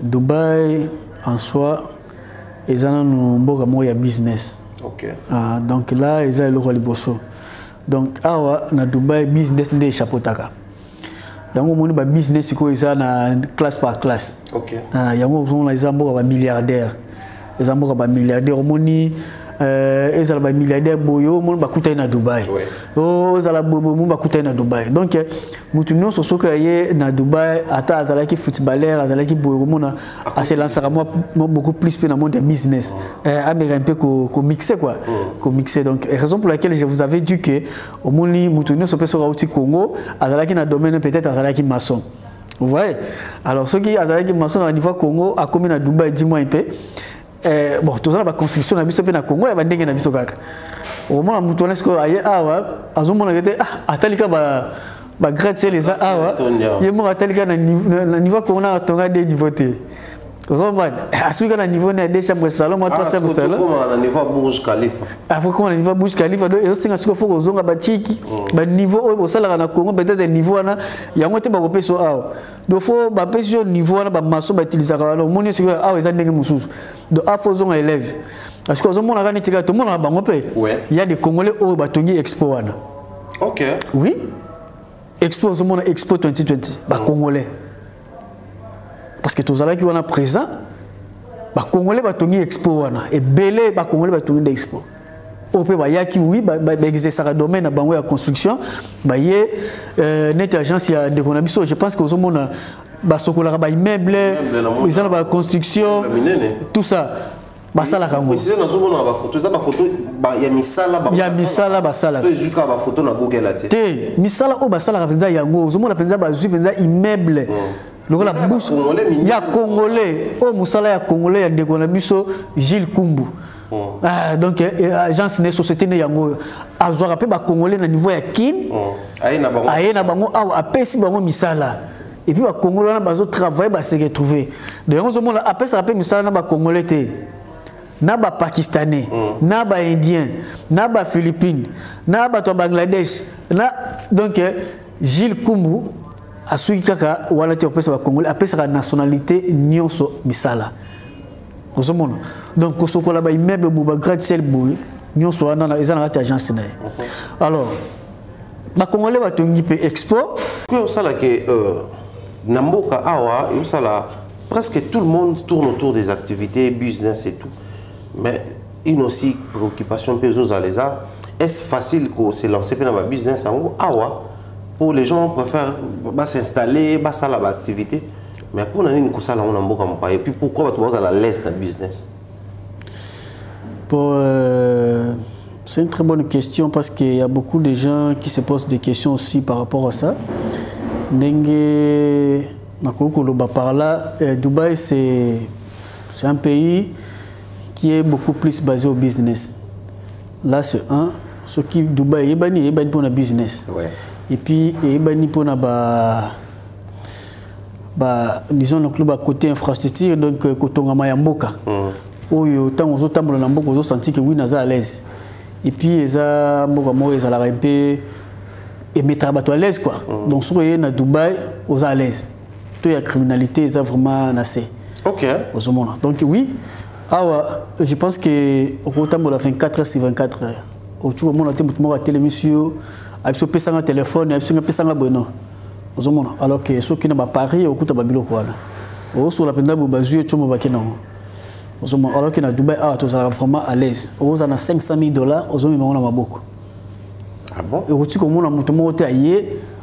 Dubaï en soi, ils ont un business. Ok. Donc là, ils ont le rôle bosso. Donc, awa na Dubaï business des chapeautaka. Yango moni ba business ko isa na classe par classe. OK. Yango on les ambo ba milliardaire. Les ambo ba milliardaire moni ezala ba milliardaire boyo moni ba kutai na Dubaï. Oh ezala bobo moni ba kutai na Dubaï. Donc mutu no so soka ye na Dubaï ata azala ki footballeur azala ki boyo mona a se lancer moi beaucoup plus dans le monde de business. Américain un peu ko mixer quoi. Ko mixer donc raison pour laquelle je vous avais dit que au moni mutu no so pe so rauti Congo azala ki na domaine peut-être azala ki maçon. Vous voyez? Alors ceux qui azala ki maçon au niveau Congo a commis na Dubaï dis-moi un peu. Bon, tout ça, la construction na biso pe na Congo, ya bandenge na biso kaka. Au moment où mutu nesko aye awa, azomona kete atalika ba gratte les awa. Yemo atalika na niveau Congo na tonga de niveau te. Comment asuka na niveau na des chambres salon, moi trois chambres salon. Comment na niveau Burj Khalifa. Faut comment na niveau Burj Khalifa do et singa suko faut zonga ba chiki. Ba niveau au sala na Congo peut-être niveau na yango te ba kopeso awa. Do faut ba peso niveau na ba maso ba utiliser ka no moni suko awa ezandenge mususu. Do afo zonga élève. Parce que on a tika tout le monde na bango pe. Il y a des Congolais au batongi expo wana. OK. Oui. Expo on a Expo 2020 ba Congolais. Parce que tous les qui sont présents, les Congolais sont expo et belé les Congolais sont expo. Au pays il y a qui oui, exercer le domaine de la construction, il y a une agence de l'économie. Je pense que nous avons des immeubles, la construction, tout ça. Basala kango. C'est na zomo na ba photo, ça ba photo ya misala ba. Ya misala basala. To ezuka ba photo na Google ati. Te, misala o basala ka penza yango, zomo na penza ba zui penza immeuble. Donc la bouche ya congolais, o musala ya congolais ya ndeko na biso Gilles Kumbu. Donc agence ne société ne yango azwaka pe ba congolais na niveau ya kin. Aye na bango awa apesi bango misala. Et puis ba congolais na bazo travailler ba se retrouver. Donc zomo na apesa pe misala na ba congolais te. Na ba pakistanais, na ba indien, na ba philippines, na ba to Bangladesh, na donc Gilles Kumbu asuki kaka wala te opesa ba Congolais apesa ka nationalité nyonso misala. Ozomona. Donc kosokola ba immeuble bu ba gratte-ciel bu nyonso wana na ezana ta agence na. Alors ba Congolais ba tongi pe expo ko sala ke namboka awa yo sala presque tout le monde tourne autour des activités business et tout. Mais une aussi préoccupation aux aléas. Est-ce facile que se lancer dans le business en awa pour les gens préfèrent s'installer, ça la activité. Mais pour nous on ça là on a beaucoup et puis pourquoi tu vas à l'aise dans le business? C'est une très bonne question parce qu'il y a beaucoup de gens qui se posent des questions aussi par rapport à ça. Dengue par là, Dubaï c'est un pays qui est beaucoup plus basé au business. Là, c'est un. Ce qui Dubaï est bani pour le business. Ouais. Et puis, il est bani pour disons le club à côté infrastructure, donc côté Mayamboka. Où tant aux autres membres de Namboka, ils ont senti que oui, ils sont à l'aise. Et puis, ils ont un peu et mettre à l'aise quoi. Donc, si vous êtes à Dubaï, ils sont à l'aise. Toute la criminalité, ils ont vraiment assez. OK. Donc, oui. Je pense que au temps de la 24 sur 24 heures, autour du monde, on a télévision, avec son téléphone, avec son abonnement. Alors que ceux qui n'ont pas Paris, au coup de Babylone, ou sur la peine de Bazué, tu m'as alors que dans Dubaï, tu es vraiment à l'aise. Vous avez $500,000, vous avez beaucoup. Ah bon? Et au-dessus, comme on a monté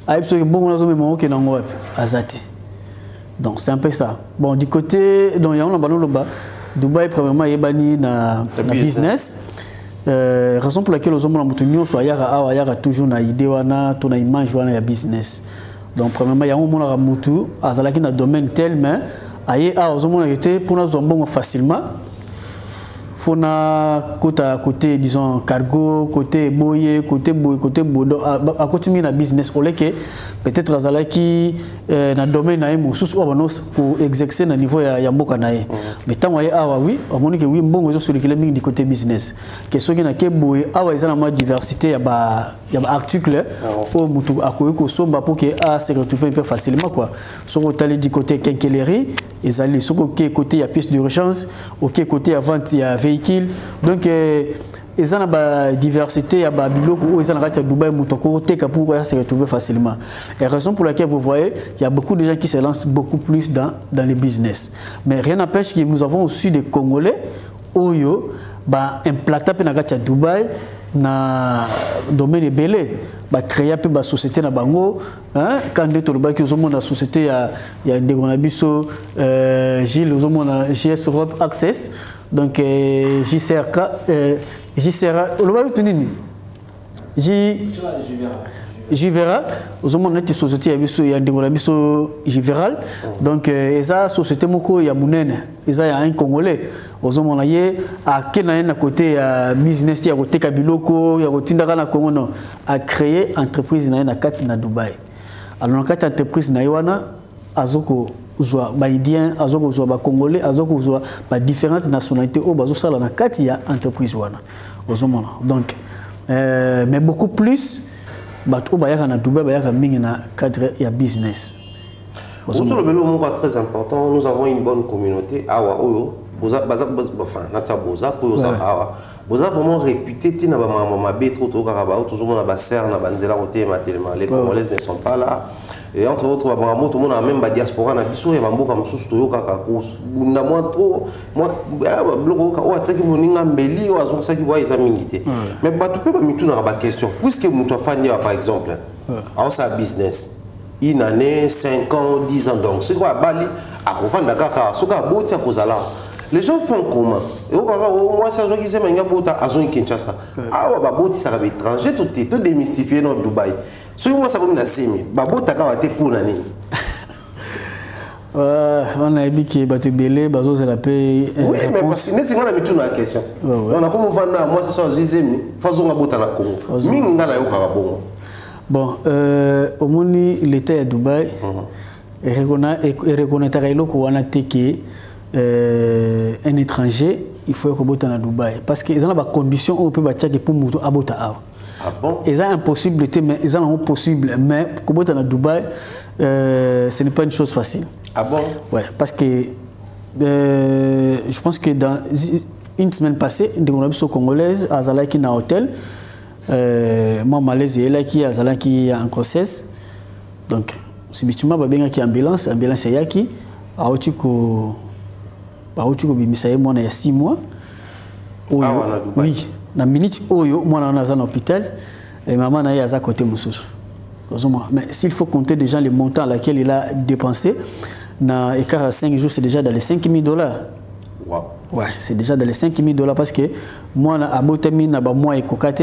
à Donc c'est un peu ça. Bon, du côté, donc il y a un Dubaï, premièrement, il y a business. Raison pour laquelle les hommes ont toujours une idée, une image de business. Donc, premièrement, il y a un monde qui a un domaine tel, mais il y a un monde qui a pour nous facilement. Il faut côté, disons, cargo, côté boye, côté bodo, à côté de business, peut-être que dans le domaine pour exercer au niveau de Yamboka. Mais tant que oui, on dit que oui, bon, sur le du côté business. Que ce qui est boye, il y a une diversité, il y a un article pour que se retrouve un peu facilement. Sur le côté quincaillerie, ils allaient sur le côté il y a pièces d'urgence, côté il y a vente, il y a véhicule. Donc, il y a une diversité, il y a un bilot où ils ont à Dubaï, pour se retrouver facilement. Et la raison pour laquelle vous voyez, il y a beaucoup de gens qui se lancent beaucoup plus dans les business. Mais rien n'empêche que nous avons aussi des Congolais, Oyo, implantés à Dubaï, dans le domaine de Belé. Créer une société na bango quand on a une société il y a une Gilles GS Europe Access donc JCRK Jivera aux hommes une société il y a une Jiveral donc esa société moko ya munene esa ya un Congolais aux hommes on y à quel côté business ya côté kabiloko ya kotindaka na Congo non a créé entreprise na kati na Dubaï alors na kati entreprise na wana azoko zwa ba indien azoko zwa ba Congolais azoko zwa ba différentes nationalités au bazo sala na kati ya entreprise wana aux hommes donc mais beaucoup plus na Dubaï cadre et business. Très important, nous avons une bonne communauté. Vous avez vraiment réputé les Congolais ne sont pas là. Et entre autres, tout le monde a même la diaspora, il y a beaucoup de choses qui mais tu peux me dire une question. Puisque nous avons par exemple, un business, une année, 5 ans, 10 ans, donc c'est quoi Bali, à Koufan Dakar, ce qu'on a les gens font comment? Et moi, c'est un qui s'est mis à Kinshasa. Ah, ouais, ça va étranger, tout démystifié dans Dubaï. Si moi, ça va me laisser, Babo Taka va pour l'année. On a dit que Bateau Belé, Bazo, c'est la paix. Oui, mais parce que nous avons mis la question. On a comme on va moi, c'est ça, je disais, faisons un bout à la Congo. Minga la yoka bon. Bon, au monde, l'État à Dubaï, et reconnaître un étranger, il faut que botte à Dubaï. Parce qu'ils ont des conditions où on peut battre pour mouton à botte à. Ah bon? Ils ont impossible, mais ils ont possible. Mais pour botte à Dubaï, ce n'est pas une chose facile. Ah bon? Ouais, parce que je pense que dans une semaine passée, une démocratie congolaise à Zalaki dans hôtel, moi Malaisie là qui à Zalaki en grossesse, donc si bitumba ba benga ki ambulance yaki a otiko bimisaye moi il y a 6 mois. Oui, na minute oyo moi na za hôpital et maman na ya za côté mususu. Mais s'il faut compter déjà les montants à laquelle il a dépensé, dans écart à 5 jours, c'est déjà dans les $5 000. Wow. Ouais, c'est déjà dans les $5 000 parce que moi, à Botami, na ba moi et kokate,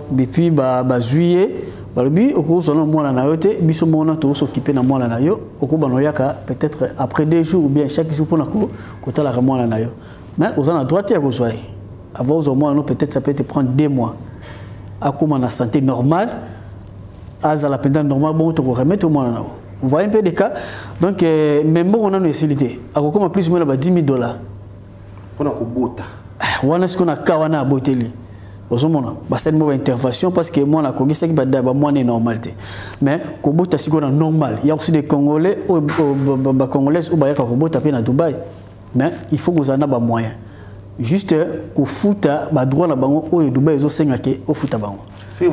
depuis ba juillet, ba lobi, au cours de moi na yote, biso mona to s'occuper na moi na yo, au cours banoyaka peut-être après 2 jours ou bien chaque jour pour na ko kota la moi na yo. Mais aux en droite ya ko soirée. Avant au moins peut-être ça peut te prendre 2 mois. À comment la santé normale. À la peine normale, bon, tu peux remettre au moins. Vous voyez un peu des cas. Donc, même si on a une facilité, à quoi plus ou moins $10 000. On a un bota. On a ce qu'on a kawana à boteli. C'est une mauvaise intervention parce que moi, on a ce qui est normal. Mais le bota, c'est normal. Il y a aussi des Congolais, des Congolais qui ont bota à Dubaï. Mais il faut que vous en ayez des moyens. Juste pour foot, droit là-bas, au Dubaï, ils ont 5 au foot là-bas. C'est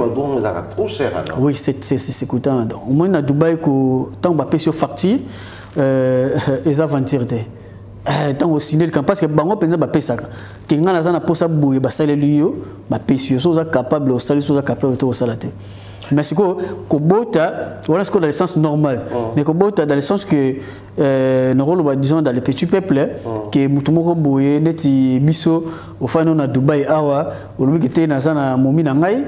trop cher alors. Oui, c'est coûteux. Au moins à Dubaï, quand on paye sur facture, ils ont vendu. tant au signer parce que bango penza ba pesaka ke ngana za na posa boye ba sale liyo ba pesio so za capable au sale so za capable au salate mais c'est quoi kobota voilà ce que dans le sens normal mais kobota dans le sens que nous disons dans les petits peuples que mutumoko boye neti biso au fano na Dubai awa au lobi kete na za na momi na ngai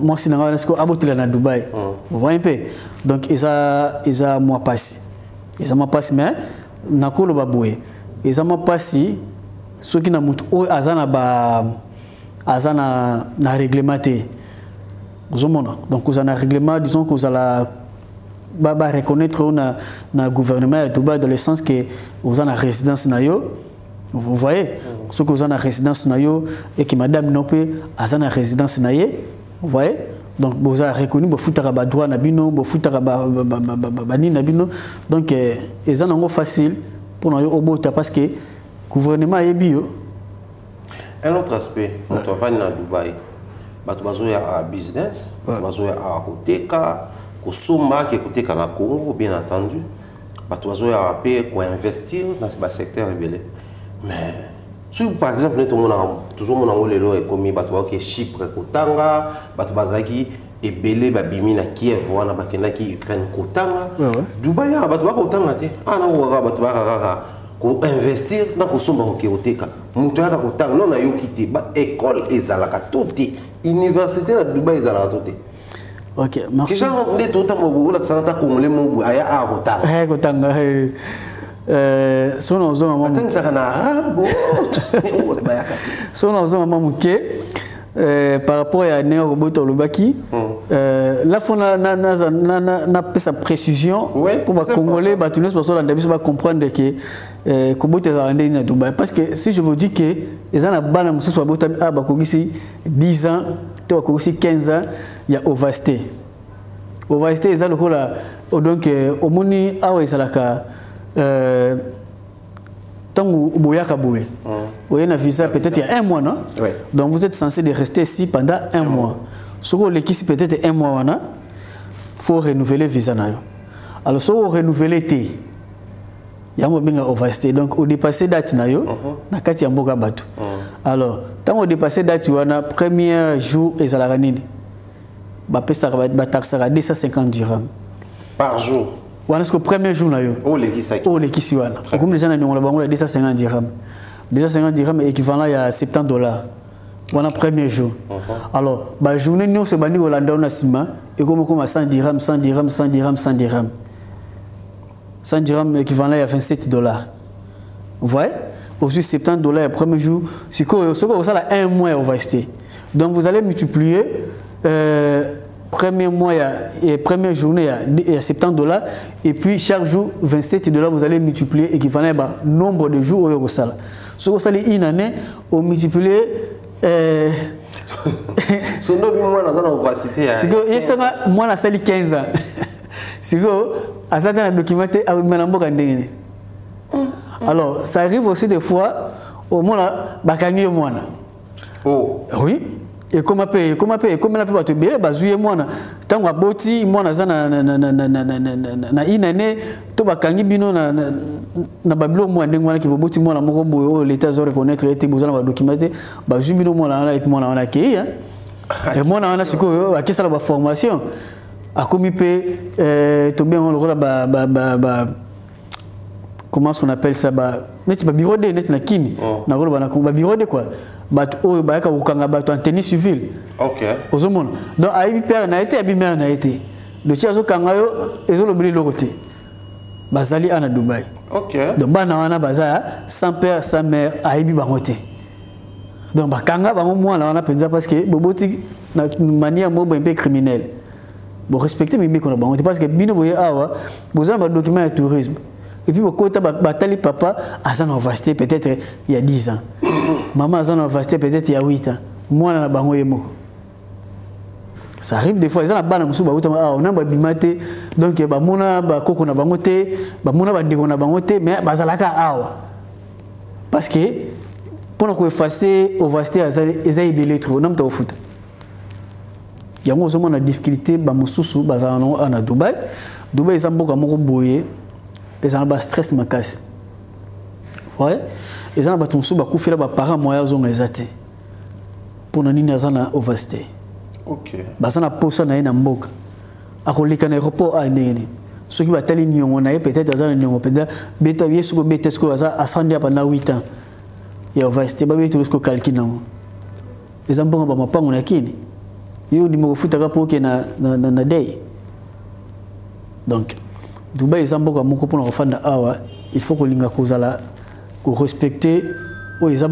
moi si na ngai est-ce que abotila na Dubai vous voyez un peu donc isa moi passe mais nakolo baboué ezama pasi soki na mutu o azana na réglementé donc vous avez un règlement disons que vous allez reconnaître na gouvernement de Dubaï dans le sens que vous avez une résidence na yo vous voyez ce que vous avez une résidence na yo et que madame nopé azana résidence na ye vous voyez donc vous avez reconnu bo futara ba droit na bino bo futara ba ni na bino donc ezana ngo facile pour nous obota parce que gouvernement est bio. Un autre aspect, quand on va à Dubaï, tu vas à business, tu vas à côté au Soma qui est côté na Congo bien entendu, tu vas à payer pour investir dans ce secteur rebelle. Mais si par exemple tout le monde toujours mon angolais est commis, tu vas que Chypre kotanga, tu vas qui et belé babimi na Kiev wana bakenda ki Ukraine kotanga Dubaï ba to kotanga te ana wa ba to ko investir na ko somba ko oteka muto ya kotanga non na yo kité ba école ezalaka toti université na Dubaï ezalaka toti OK merci que genre de tota mo la santa congolais mo aya a kotanga kotanga sono zo mama atanga sana arabo sono zo mama muke par rapport à Néo Roboto Lubaki, là faut na sa précision pour les Congolais, Batunos parce que va comprendre que Koboto est rendu à Dubaï. Parce que si je vous dis que les gens à Bana Moussa soit Bota à Bakogisi 10 ans, toi Bakogisi 15 ans, il y a Ovasté. Ovasté ils ont le là donc au moni awa isalaka tant que Boyaka Boé. Vous avez un visa peut-être il y a un mois, non? Oui. Donc vous êtes censé de rester ici pendant un mois. Si vous êtes peut-être un mois, il faut renouveler le visa. Alors si vous renouvelez, il y a un overstay. Donc au dépassé date, il y a un mboka bateau. Alors, tant au dépassé date, il y a un premier jour et ça la ranine. Ça va taxer à 250 dirhams. Par jour. Est-ce que le premier jour, les qui comme les gens ont 250 dirhams. 250 dirhams est équivalent à $70. Voilà le premier jour. Alors, la journée, nous sommes au Hollande, on a 100 dirhams, 100 dirhams, 100 dirhams, 100 dirhams. 100 dirhams équivalent à $27. Vous voyez? Aussi, $70 le premier jour. C'est quoi ça, un mois, on va rester. Donc, vous allez multiplier. Premier mois et première journée il y a $70 et puis chaque jour $27 vous allez multiplier équivalent à nombre de jours au Sala. Si vous allez une année on multiplie son nom moi dans université c'est que moi na sali 15 ans c'est que à ça dans documenté à Manamboka ndenge. Alors ça arrive aussi des fois au moins bakangi moi. Oh oui. Et comme la paix tu bien bazuye mwana tango aboti mwana za na inane to bakangi bino na babilo mwana ndengwana ki boti mwana moko boyo l'état zo reconnaître était besoin ba documenter bazuye bino mwana et puis mwana wana ki et mwana wana siko akisa la formation akomi pe to bien on le ba comment est-ce qu'on appelle ça mais tu bureau de net na kini na rolo ba bureau de quoi bato bayaka kokanga bato en tenue civile. OK. Ozomona. Donc aibi père na été abi mère na été. Le tia zo kanga yo ezolobeli lokote. Bazali ana Dubaï. OK. Donc bana wana baza sans père sans mère aibi bangote. Donc bakanga bango mwana wana penza parce que boboti na manière mo un peu criminelle. Bon respecter mais ko na bangote parce que bino boye awa bozana ba document de tourisme. Et puis, quand batali papa, Azan a vasté peut-être il y a 10 ans. Maman Azan a vasté peut-être il y a 8 ans. Moi, on a bangoyemo. Ça arrive des fois, ils ont la banane musu ba on a bimate donc ba mona ba koko na bangote, ba mona ba ndeko na bangote mais bazalaka awa. Parce que pour qu'on effacer au vasté ezai belé trop, nam ta foot. Yango zo mona difficulté ba mususu bazana na Dubaï. Dubaï zamboka moko boye. Et ça a un stress ma casse. ouais eza na bato mosusu bakufela baparent moya azonga eza te mpona nini aza na ovacité baza na posa na ye na mboka akoleka na aéroport a ndenge nini soki batali niongo na ye peut-être aza na niongo mpenza beta ye soki obeta soki aza asandi ya pendant 8 ans ya ovacité babeti soki okalki nango eza mbongo bamapango na kini yo ndima kofutaka mpo oke na dei donc Dubaï eza mboka moko mpona kofanda awa il faut kolinga kozala korespecte oyo eza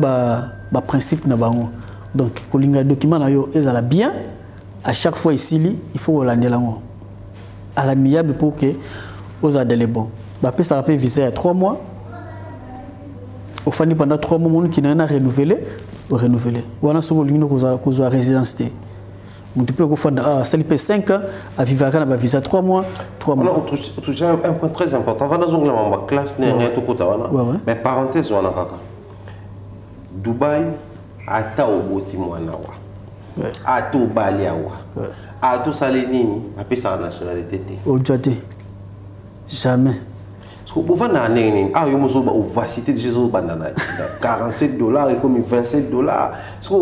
baprincipe na bango donc kolinga document na yo ezala bien à chaque fois esili il faut kolandela yango à l'amiable pour que ozala dele bon bapesaka mpe visa ya 3 mois ofandi pendant 3 mois monu kina na renouveler wana soki olingi kozwa résidence te mutu mpe okofanda asali mpe 5 ans avivaka na bavisa 3 mois. On touche un point très important. On va dans la classe, mais parenthèse, on a kaka. Dubaï, ata oboti mwanawa, ata obaliawa, ata salenini, appelle ça nationalité. Ojate, jamais. Parce que pour faire un an, ah yo mozo ovacité de Jésus bandana, $47 et comme $27. Parce que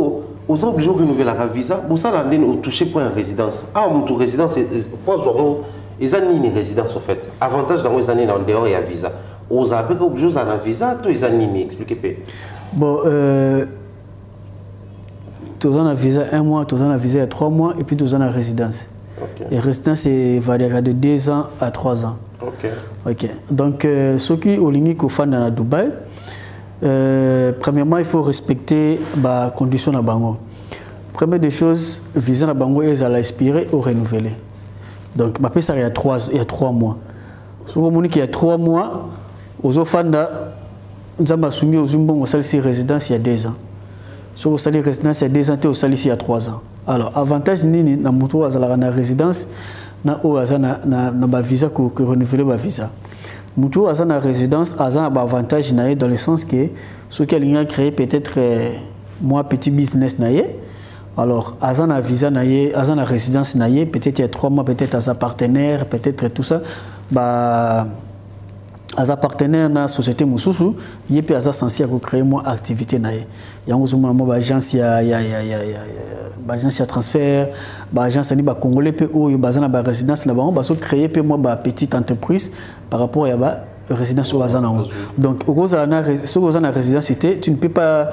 aux obligés de renouveler la visa, pour ça l'année on touche point résidence. Ah mon résidence, pas genre ils ont une résidence en fait. Avantage dans les années en dehors il y a visa. Aux appels obligés à un visa, tous ils ont une expliquez bon tous ont un visa 1 mois, tous ont un visa 3 mois et puis tous ont une résidence. Et résidence c'est variera de 2 ans à 3 ans. OK. Donc ceux qui ont ligné qu'au fan dans Dubaï, premièrement il faut respecter les conditions à Bango. Première des choses, visa à Bango est à l'expirer ou renouveler. Donc ça il y a 3 mois. Si vous voyez qu'il y a 3 mois, aux fans nous avons soumis aux Zumbon au salissé résidence il y a 2 ans. Si vous avez résidence il y a 2 ans, au salissé il y a 3 ans. Alors avantage ni na moto à la résidence na na visa que renouveler ba visa. Moto à la résidence a un avantage dans le sens que ce qui a créé peut-être moi petit business naie. Alors azana visa naie, azana résidence naie, peut-être il y a 3 mois, peut-être à sa partenaire, peut-être tout ça à sa partenaire na société mususu, il peut asa censé créer moi activité naie. Il y a une agence agence transfert, agence ni ba congolais pe o bazana ba résidence là-bas, on va créer pe moi ba petite entreprise par rapport à ba résidence au Azana. Donc, au Azana résidence, tu ne peux pas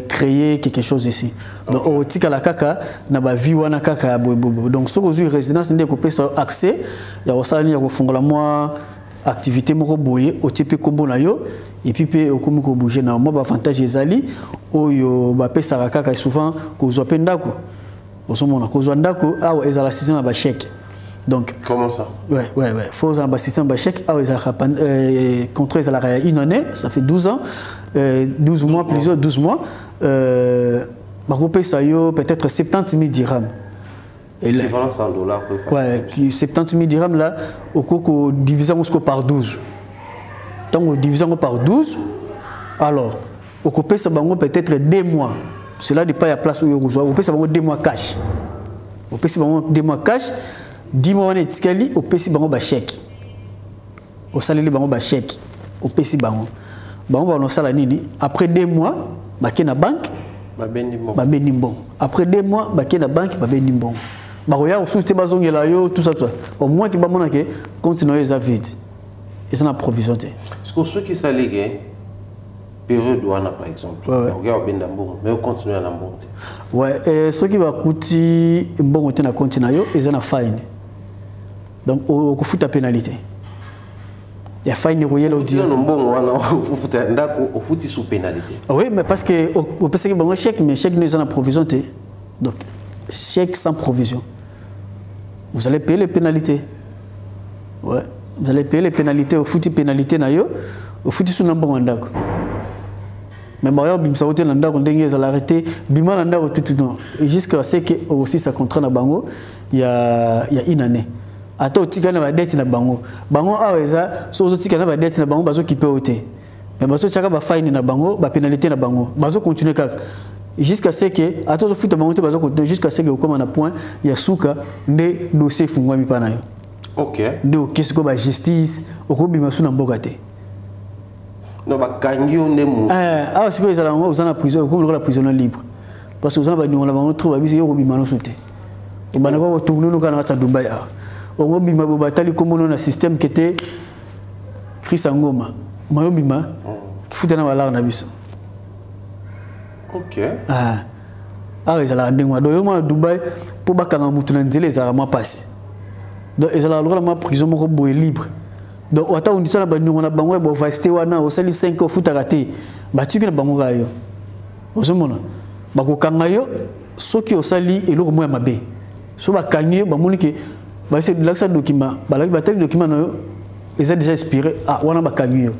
créer quelque chose ici. Donc, au Tika la Kaka, na ba vie wana kaka donc, sur une résidence, il y a accès, il y a aussi la moi activité moko boye au type combo na yo et puis pe au komiko bouger na moi avantage ezali oyo ba pesa kaka souvent ko zo pendako osomona ko zo ndako awa ezala système ba chèque. Donc, comment ça? Ouais. Faut un système de chèque. Ah, contre une année, ça fait 12 ans, 12 mois, plusieurs 12 mois. Ça peut-être 70 000 dirhams. L'équivalence en dollars. Ouais, 70 000 dirhams là, au cours divisant par 12. Tant qu'on divise par 12, alors, au cours ça peut-être 2 mois. Cela n'est pas la place où vous avez. Au ça 2 mois cash. Au ça 2 mois cash. 10 mois on est au PC bango ba chèque au salaire bango ba chèque au PC bango on sala nini après 2 mois ba ke na banque ba bendi bon après 2 mois ba ke na banque ba bendi bon ba roya au soute bazongela yo tout ça au moins que ba mona ke continuer les vide et ça na provision te parce que ceux qui saliguent période douane par exemple regarde benda bon mais continuer à bon ouais et ceux qui va coûter bon te na continuer yo et ça na fine. Donc, au fout à pénalité. Il y a faille royale au dire. Au fout sous pénalité. Oui, mais parce que au PC bon chèque, mais chèque nous en a provision. Donc, chèque sans provision. Vous allez payer les pénalités. Ouais, vous allez payer les pénalités au fout pénalité nayo, au fout sous n'importe quoi. Mais bon, bim sauté l'anda on dengue à l'arrêter, bima l'anda tout non. Et jusqu'à ce que aussi ça contrat na bango, il y a une année. Ato tika na ba dette na bango aweza so zo tika na ba dette na bango bazo kipe oté mais bazo chaka ba fine na bango ba pénalité na bango bazo continuer kaka jusqu'à ce que ato zo futa bango te bazo continuer jusqu'à ce que comme na point ya suka nde dossier fungwa mi pana yo. OK Nde o kesko ba justice o ko bima suna mboka te. Non, bah kangi on est mou. Ah, c'est que ils ont la prison, comme la prison libre. Parce que on a trouvé que yo bimano soute. On va pas tourner nous kana Dubaï. On va bima batali comme on a système qui était Chris Angoma. Mayo bima qui na wala na biso. OK. Ah, ils allaient ndengwa do yo ma Dubaï pour bakanga mutu na nzela ezala ma passe. Donc ils allaient la prison moko boye libre. Donc ata on dit ça na bango na bango ba vaste wana o sali 5 au futa raté. Ba tiki na bango ga yo. Ozomona. Ba ko kanga yo soki o sali eloko moya mabe. So ba kangi ba moni ke ba c'est l'accès document. Ba la ba tel document na yo ils ont déjà expiré. Ah wana ba kangi yo.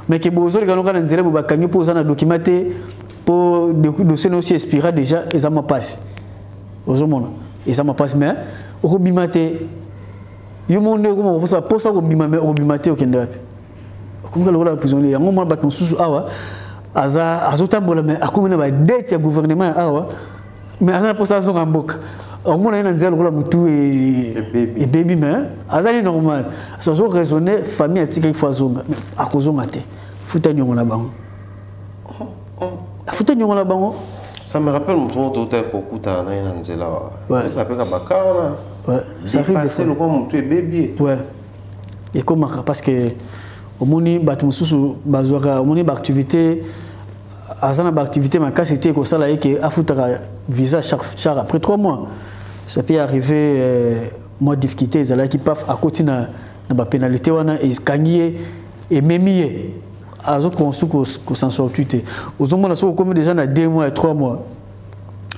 Mais que bozo le kanoka na nzela ba kangi pour ça na documenté pour dossier aussi expiré déjà ils ont ma passe. Ozomona. Ils ont ma passe mais o bimate yo monde comment pour ça ko bimate o kende wapi comme la prison les yango mo baton susu awa azotambola mais akomena ba dette ya gouvernement awa mais aza pour ça so kamboka au moins ina nzela ko la mutu et baby mais azali normal ça so raisonner famille atika il faut azonga akozonga te futa nyongo na bango futa nyongo na bango. Ça me rappelle mon tour de Kokuta na nzela wa ça fait kabakana. Ouais, ça arrive passer le comme tu es bébé. Ouais. Et comment parce que au moni batmususu bazwaka au moni activité azana activité ma cas c'était que ça là que afutaka visa chaque après 3 mois. Ça peut arriver moi difficulté ils qui paf à côté na ba pénalité wana et scanner et mémier azo konsu ko s'en sortir. Aux hommes là so comme déjà na 2 mois et 3 mois.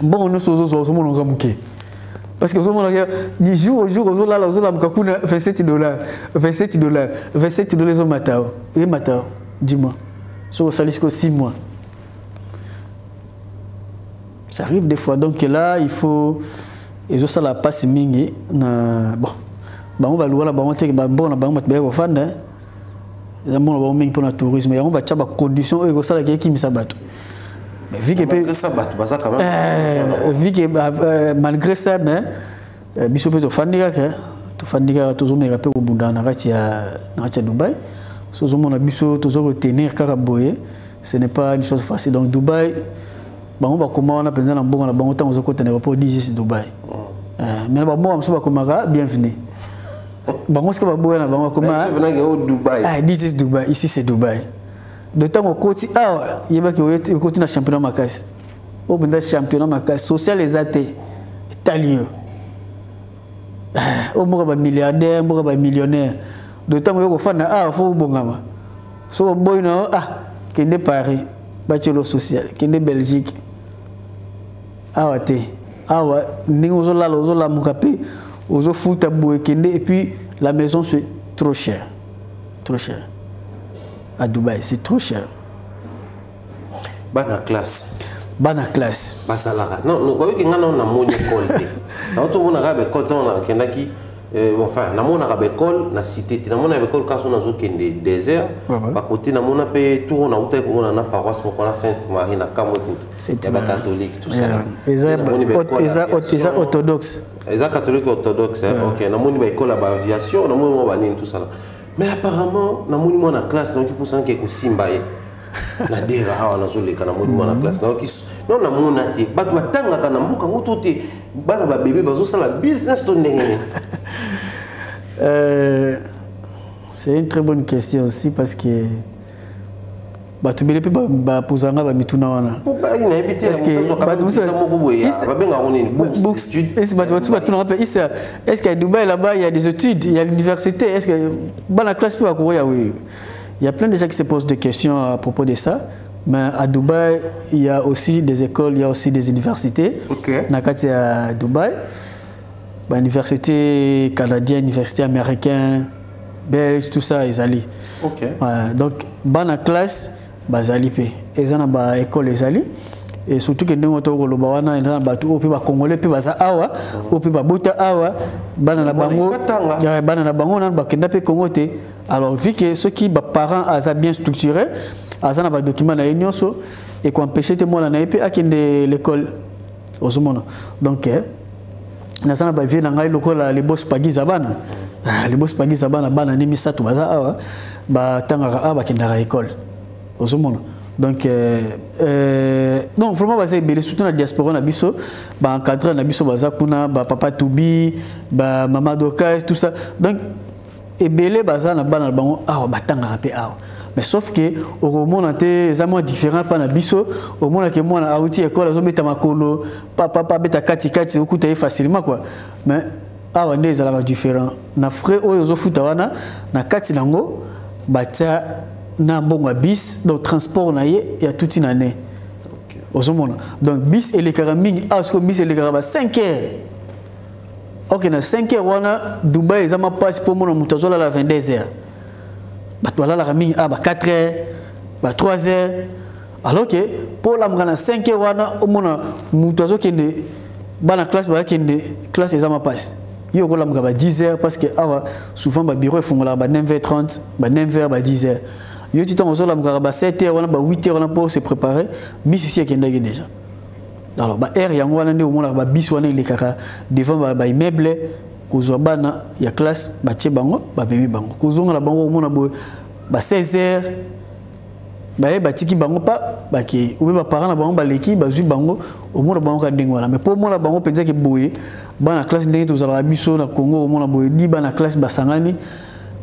Bon nous so on ramuke. Parce que du jour au jour, on a $27. $27 au matin. Et matin, dis-moi. Sur le salaire, 6 mois. Ça arrive des fois. Donc là, il faut. Et ça, la passe mingi. Bon. On va louer la banque. On va faire un fan. On va faire pour le tourisme. On va faire des conditions. Et ça, qui me s'abattent. Vu que malgré ça, biso peut fandika toujours me rappelle au bunda na Dubaï. So zomona biso toujours retenir kaka boye, ce n'est pas une chose facile. Donc Dubaï, on va comment on a besoin d'un bon on temps aux aéroport 10 Dubaï. Mais bon on va komaka bienvenue. Bango ce que va boye na bango komaka Dubaï. Ah 10 Dubaï, ici c'est Dubaï. De temps au côté il y a qui côté na championnat makasi au benda championnat makasi social les athées italien au mo ba milliardaire mo ba millionnaire de temps yo ko fana faut bongama so boy na kende Paris bachelor social kende Belgique te ningo zo la mukape ozo futa boy kende et puis la maison c'est trop cher à Dubaï, c'est trop cher. Bana classe. Basalara. Non, nous voyons qu'il y a une école. Nous avons une école qui enfin, nous avons une école dans la cité. Nous avons une école quand on a un désert. À côté, nous avons une paroisse Sainte-Marie, c'est catholique, tout ça. Les orthodoxes. Les catholiques orthodoxes. Ok, nous avons une école d'aviation, nous avons tout ça. Mais apparemment, dans la classe, donc il faut que vous simbaye. Na dera hawa na zole kana mo na classe. Non na mona te. Ba tu tanga kana mbuka ngoto te. Bana ba bébé bazo sala business to ndengene. C'est une très bonne question aussi parce que tu belepe ba pozanga ba mituna wana. Est-ce que à Dubaï là-bas il y a des études, il y a l'université, est-ce que la classe peut courir oui. Il y a plein de gens qui se posent des questions à propos de ça. Mais à Dubaï, il y a aussi des écoles, il y a aussi des universités. Nakati à Dubaï, université canadienne, université américaine, belge, tout ça, ils allaient. Donc, dans la classe, ils allaient. Ils ont une école, ils allaient. Et surtout que nous avons des Congolais, puis des Awa, puis des Bouta Awa, alors, vu que ceux qui sont parents sont bien structurés, ils ont des documents et qu'on empêche les gens de l'école. Donc, nous avons les boss pagi zabana. Les boss pagi zabana, bana nimi satu baza awa, ba tangara aba kendara école. au monde. Donc non vraiment basé belé surtout la diaspora na biso ba encadrer na biso baza kuna ba papa Toubi ba mama Doka tout ça donc et belé baza na bana bango ah batanga rapé ah mais sauf que au moment té zamo différent pas na biso au moment que moi na outi école zo beta makolo papa beta kati okuta facilement quoi mais ah wande ezala différent na frère oyo zo futa wana na kati nango bata na mbongo bis donc transport na ye ya toute une année donc bis et les caraming à ce que bis et les caraba 5 heures ok na 5 heures wana Dubaï za ma passe pour mon mutazo la 22 heures ba tola la caraming ah ba 4 heures ba 3 heures alors que pour la mgana 5 heures wana au mona mutazo kende bana classe ba kende classe za ma passe yo ko la mga ba 10 heures parce que souvent ba bureau fongola ba 9h30 ba 9h ba 10 heures yo ti tango la mga ba 7h wana ba 8h wana pour se préparer bis ici qui ndage déjà alors ba air yango wana ndi omona ba bis wana ile kaka devant ba immeuble ko zo bana ya classe ba tie bango ba bemi bango ko zonga la bango omona ba 16h ba tiki bango pa ba ki ou ba parents na bango ba leki ba zui bango omona bango ka ndingo wana mais pour mona bango penza ke boye bana classe ndenge to zala biso na Congo omona boye di bana classe basangani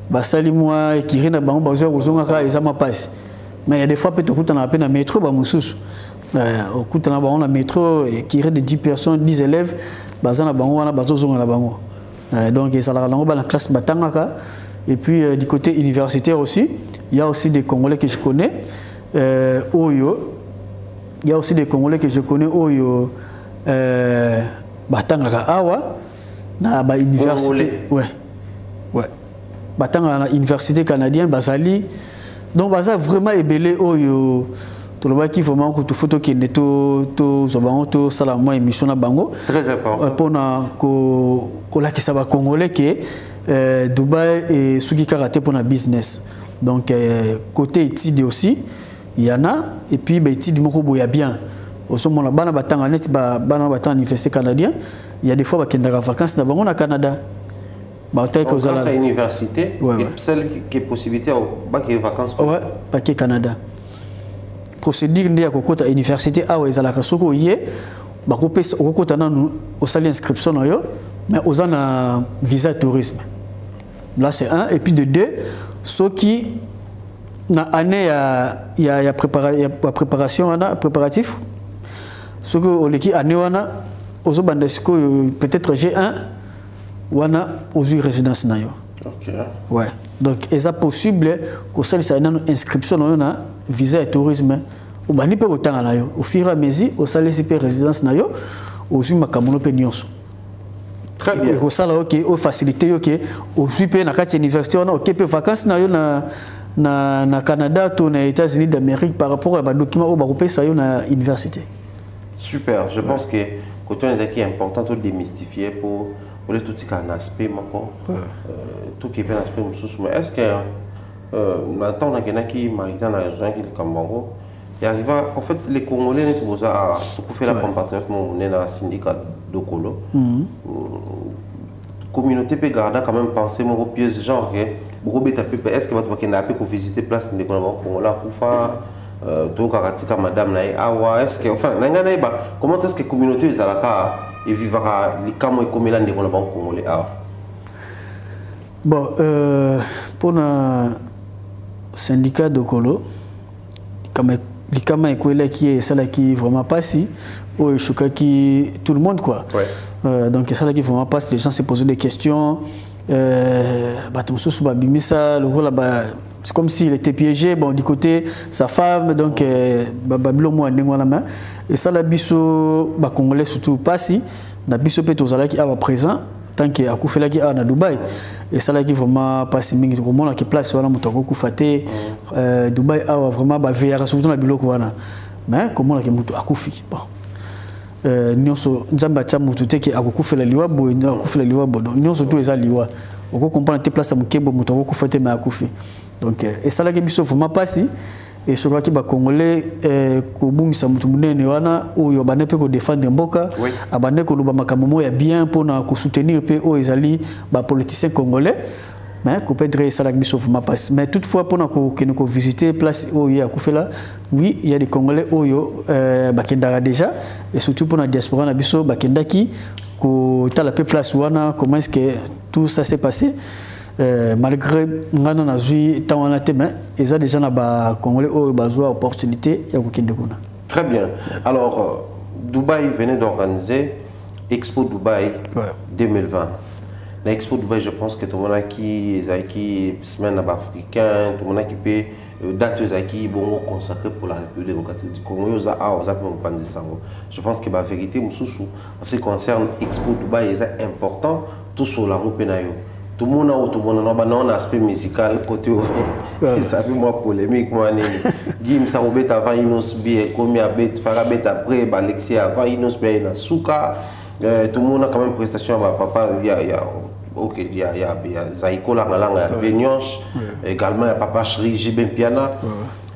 basali moi qui rena bango bazwa kozonga ka ezama passe mais il y a des fois peut okuta na peine na métro ba mususu okuta na bango na métro qui rena de 10 personnes 10 élèves bazana bango wana bazozonga na bango donc ezala lango bana classe batangaka et puis du côté universitaire aussi il y a aussi des Congolais que je connais oyo il y a aussi des Congolais que je connais oyo batangaka awa na ba université ouais batanga na université canadienne bazali donc baza vraiment ebelé oyo to loba ki vraiment ko to photo ki to zobango to sala moi émission na bango très important pona ko la ki saba congolais que Dubaï et suki karaté pour na business donc côté études aussi il y en a et puis ba études moko boya bien au sommet na bana batanga net bana batanga université canadien il y a des fois ba kendaka vacances na bango na Canada. Grâce à l'université, celle qui est possibilité au bac et vacances. Oui, bac Canada. Procédure de la université, ah ouais, la kasoko yé, bah au côté au salle inscription mais aux an visa tourisme. Là c'est un et puis de deux, ceux qui na année il y a préparation préparatif. Ceux qui année wana aux bandesco peut-être G1 wana aux résidence na yo. OK. Ouais. Donc est-ce possible que ça soit une inscription na visa et tourisme ou bani pe otanga na yo au fur et à mesure au salle CP résidence na yo aux makamono pe nyonso. Très bien. Au sala OK au facilité OK au suipe na carte université on OK pe vacances na yo na Canada to na États-Unis d'Amérique par rapport à ba document au ba pe ça yo na université. Super, je pense que côté on est important de démystifier pour tout ce qui est un aspect, tout qui est un aspect, mais est-ce que maintenant on a quelqu'un qui est dans la région qui est Kambango, il arrive en fait les Congolais ne sont pas tout fait la compatriote, on est dans le syndicat de Kolo. Communauté peut garder quand même penser mon pièce genre beaucoup est-ce que votre n'a pas visiter place de Congolais Koufa tout karatika madame na awa est-ce que enfin nangana ba comment est-ce que communauté ezalaka et vivra les camo et comme là ndeko na bango congolais ah bon pour le syndicat de Kolo comme les camo et quoi qui est celle qui vraiment pas si ou choka qui tout le monde quoi donc celle qui vraiment passe les gens se posent des questions batumsusu babimisa le rôle là c'est comme s'il était piégé bon du côté sa femme donc babilo moi ndengwa la main et ça la biso ba congolais surtout pas si na biso pe tozala ki aba présent tant que akufela ki na Dubaï et ça là qui vraiment pas mingi ko mona ki place wana mutako kufate Dubaï a vraiment ba veillera surtout na biloko wana mais comment la ki mutu akufi bon nyonso nzamba cha mutu teke akufela liwa bo akufela liwa bo donc nyonso tout eza liwa oko comprendre te place mukebo mutako kufate mais akufi donc et ça là qui biso vraiment pas si et je crois que les Congolais kobungisa mutu munene wana oyo bane pe ko défendre mboka abane ko luba makambo ya bien pour na ko soutenir pe o ezali ba politiciens congolais mais peut-être ça la biso vraiment passe. Mais toutefois pour nous visiter place où il y a Koufela, oui, il y a des Congolais oyo bakendara déjà et surtout pour la diaspora na biso bakendaki ko tala pe place wana comment est-ce que tout ça s'est passé malgré ngana na zui tawana tema eza déjà na ba Congolais oyo bazwa opportunité ya kokende kuna. Très bien. Alors Dubaï venait d'organiser Expo Dubaï 2020. L'Expo Dubaï, je pense que tout le monde qui est semaine africaine, tout le monde qui peut date qui bon consacré pour la République démocratique du Congo. Je pense que la vérité, en ce qui concerne Expo Dubaï, c'est important tout sur la route. Tout le monde a un aspect musical côté ça fait moi polémique moi Gim ça robet avant Inos bi comme abet farabet après Alexis avant Inos bi na souka tout le monde a quand même prestation à papa il y a Zaiko la malanga Venioche également papa Chéri Jibem Piana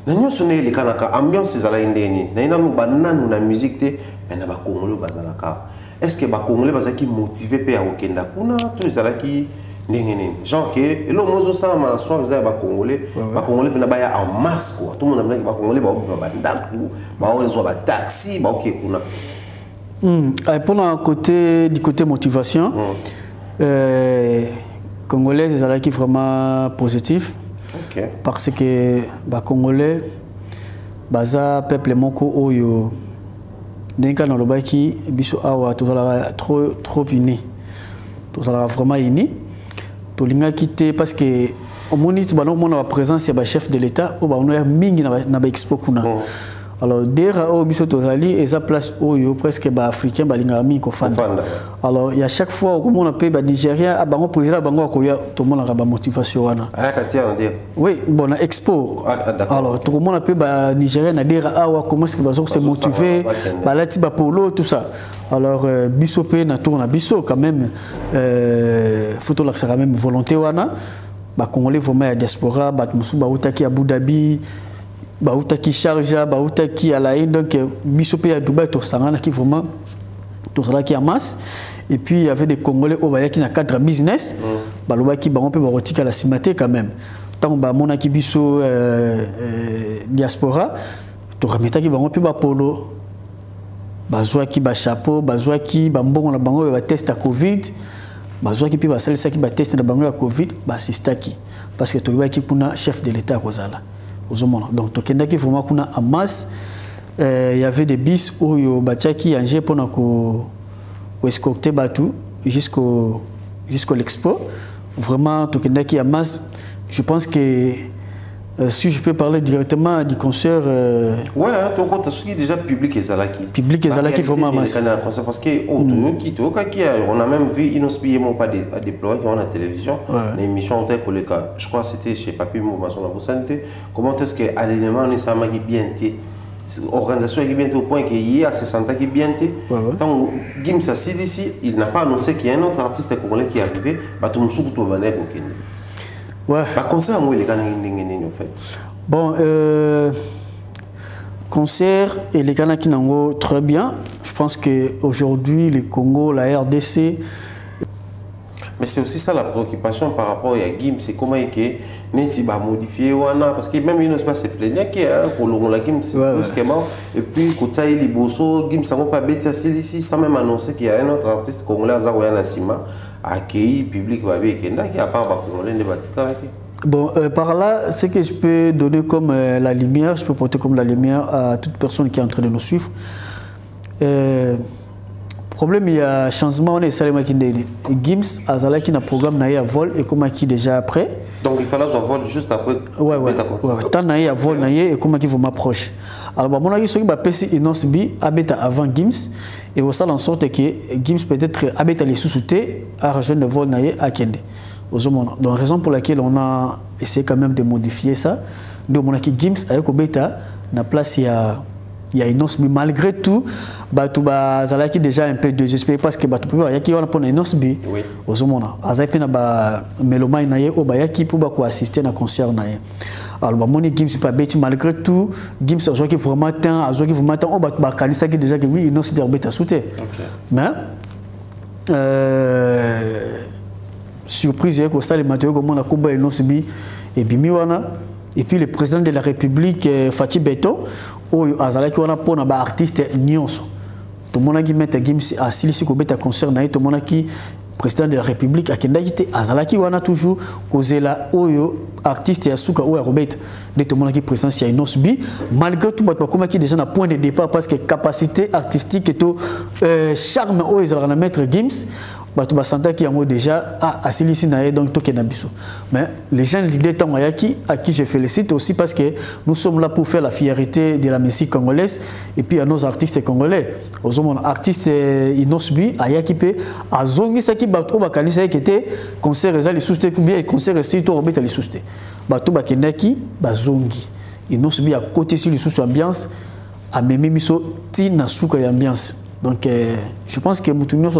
nanyo sonné les kanaka ambiance zala indeni na ina luba nanu na musique te mais na ba Congolais bazalaka est-ce que ba Congolais bazaki motivé pe ya okenda kuna to zala ki genre que le mozo ça ma soir ils ba Congolais pena ba ya en masse quoi tout le monde a ba Congolais ba ndaku ba ozo ba taxi ba ok kuna pour du côté motivation Congolais c'est ça qui est vraiment positif parce que ba Congolais baza peuple moko oyo denka na lobaki biso awa tozala trop unis tozala vraiment unis tolinga quitté parce que au moniteur on a la présence de chef de l'État au on a mingi na ba expo kuna alors derrière au biso tozali et sa place oyo presque ba africain ba linga mi ko fanda alors il y a chaque fois comme on appelle ba Nigérien a bango président bango ko ya tout le monde a ba motivation wana oui bon na expo alors tout le monde appelle ba Nigérien na derrière awa comment est-ce que bazo se motiver ba lati ba polo tout ça alors biso pe na tourna biso quand même photo là ça quand même volonté wana ba Congolais vraiment ya diaspora ba musu ba utaki Abu Dhabi Baoutaki Sharjah, Baoutaki Alain, donc Bissopé à Dubaï, tout ça, qui vraiment tout ça qui a masse. Et puis il y avait des Congolais au Baya qui n'a cadre business, Baloba qui on peut barotique à la cimaté quand même. Tant que mon aki biso diaspora, tout remettre qui on peut polo, bazwa qui ba chapeau, bazwa qui bambon la bango va test à Covid, bazwa qui peut ba celle ça qui va test na bango à Covid, ba sistaki parce que tout le qui kuna chef de l'État kozala. Donc, tokendaki vraiment kuna en masse, il y avait des bis où yo bachaki anje pona ko escorter batu jusqu'au l'expo. Vraiment tokendaki en masse. Je pense que si je peux parler directement du concert ouais, ton compte est déjà public et zalaki. Public et zalaki vraiment en masse. Parce que on a même vu Inospie pas déployer dans la télévision l'émission pour le cas. Je crois que c'était chez Papi Mouvement sur la santé. Comment est-ce que alignement ne ça m'a bien été organisation qui bien au point qu'il y a 60 qui bien été. Tant Gim ça d'ici, il n'a pas annoncé qu'il y a un autre artiste congolais qui est arrivé, bah tout le monde tout va naître au Kenya. Ouais. Concert où les gars en fait. Bon, concert et les Ghana qui n'ont très bien. Je pense qu'aujourd'hui, le Congo, la RDC. Mais c'est aussi ça la préoccupation par rapport à Gim, c'est comment il est modifié parce que même il ne se passe pas qui pour la Gim et puis quand il est bosso Gim ça va pas bêter ici sans même annoncer qu'il y a un autre artiste congolais Azaroya Nassima accueilli public va bien qui a pas congolais de Vatican. Bon, par là, ce que je peux donner comme la lumière, je peux porter comme la lumière à toute personne qui est en train de nous suivre. Problème, il y a changement, on est salé Gims, Azala qui n'a programme naïa vol et comment qui déjà après. Donc il fallait un vol juste après. Ouais. Tant naïa vol naïa et comment qui vous m'approche. Alors mon avis, ce qui va passer Inosbi habita avant Gims et au ça en sorte que Gims peut-être habite les sous-soutés à rejoindre le vol naïa à Kende. Donc raison pour laquelle on a essayé quand même de modifier ça. Donc mon avis Gims avec Obeta na place il y a Inosbi malgré tout batu bazalaki déjà un peu désespéré parce que batu peut yaki on pona Inosbi ozomona azapi na ba melomai na ye obayaki pour ba ko assister na concert na ye alors ba moni Gims pas bête malgré tout Gims a joué qui vraiment on ba kanisa qui déjà que oui Inosbi bête à sauter mais surprise que ça les matériaux comme on a combat et non subi et bimiwana et puis le président de la République Fatih Beto ou azalaki wana pona ba artiste nyonso tout le monde qui met Gims à silisi ko beta concert na tout le monde qui président de la République a kenda kité azalaki wana toujours kozela oyo artiste ya suka oyo robeta de tout le monde qui présence ya inos bi malgré tout bato comme qui déjà na point de départ parce que capacité artistique et tout charme oyo ezala na maître Gims bato basanta qui yango déjà à silisi na donc to kenabiso mais les gens l'idée tant yaki à qui je félicite aussi parce que nous sommes là pour faire la fierté de la musique congolaise et puis à nos artistes congolais aux hommes artistes inosbi ayaki pe azongi saki bato bakanisa qui était concert ezali sousté bien concert c'est to robeta li sousté bato bakendaki bazongi inosbi à côté sur le sous ambiance a memi miso ti na suka ambiance. Donc, je pense que Moutounio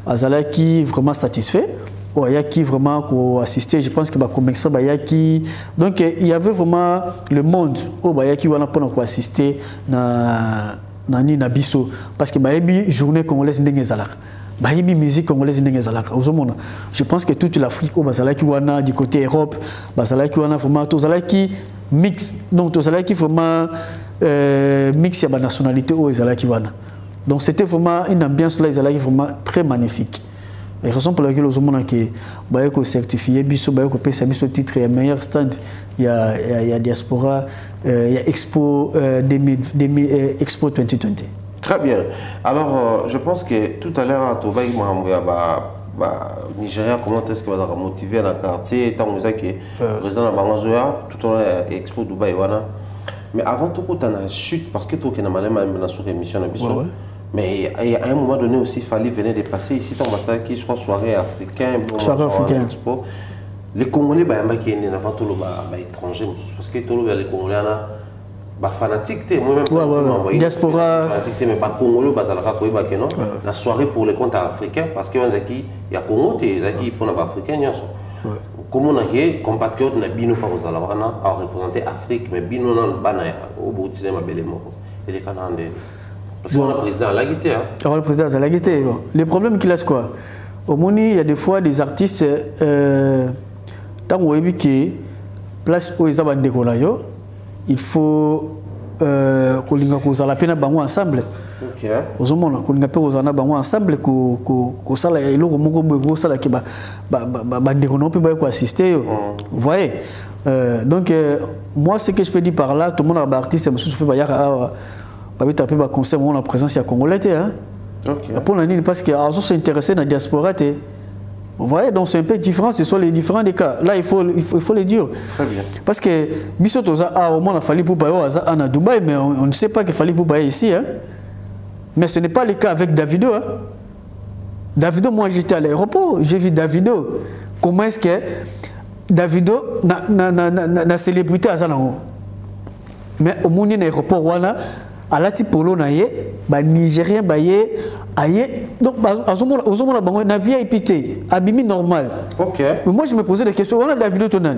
Azalaki vraiment satisfait. Qui vraiment assisté. Je pense que donc il y avait vraiment le monde où Bayaki wana pour assister na Bisso parce que Bayebi journée congolaise ndenge zalaka. Bayebi musique congolaise ndenge zalaka. Je pense que toute l'Afrique au Bazalaki wana du côté Europe, Bazalaki wana vraiment Tozalaki mix. Donc Tozalaki vraiment mix ya ba nationalité au Bazalaki wana. Donc c'était vraiment une ambiance là, vraiment très magnifique. Et raison pour laquelle les gens qui ont certifié, ils ont payé ce titre, il y a meilleur stand, il y a Diaspora, il y a Expo 2020. Très bien. Alors, je pense que tout à l'heure, à Tobaï, Nigeria, comment est-ce qu'il va motiver dans le quartier, tant que le président de Bangazoya, tout en Expo Dubaï. Mais avant tout, tu as une chute, parce que tu as une émission. Mais à un moment donné aussi, il fallait venir de passer ici, je crois, soirée africaine, expo. Les Congolais, qui sont avant tout étrangers, parce que les Congolais sont fanatiques, moi-même, diaspora. Mais les Congolais, la soirée pour les comptes africains, parce qu'il y a Congo, il y a pour les Africains. Comment on a dit, compatriotes, on a bino par aux Alawana, à représenter l'Afrique, mais bino non bana au bout de cinéma belemo. Et les Canadiens. Parce qu'on a le président à la guitare. Le président à la guitare. Les problèmes qu'il a, c'est quoi? Au Moni, il y a des fois des artistes, tant qu'on a vu que place où ils ont des décollations, il faut qu'on ait la peine à ensemble. Aux hommes, qu'on ait la peine ensemble, qu'on s'ala et l'eau qu'on s'ala qui va assister. Vous voyez? Donc, moi, ce que je peux dire par là, tout le monde a artiste, je peux pas taper un concert où on a présence à Congolais. Pour l'année, parce qu'ils sont intéressés dans la diaspora. Vous voyez, donc c'est un peu différent, ce sont les différents des cas. Là, il faut les dire. Très bien. Parce que, au moins, il a fallu pour Bayo à Dubaï, mais on ne sait pas qu'il fallait pour Bayo ici. Mais ce n'est pas le cas avec Davido. Davido, moi j'étais à l'aéroport, j'ai vu Davido. Comment est-ce que Davido n'a célébrité à Zalango? Mais au monde de l'aéroport, à la type polo na ye ba nigérien ba ye aye donc ozomona bango na VIP abimi normal. OK. Mais moi je me posais des questions, on a Davido tonan.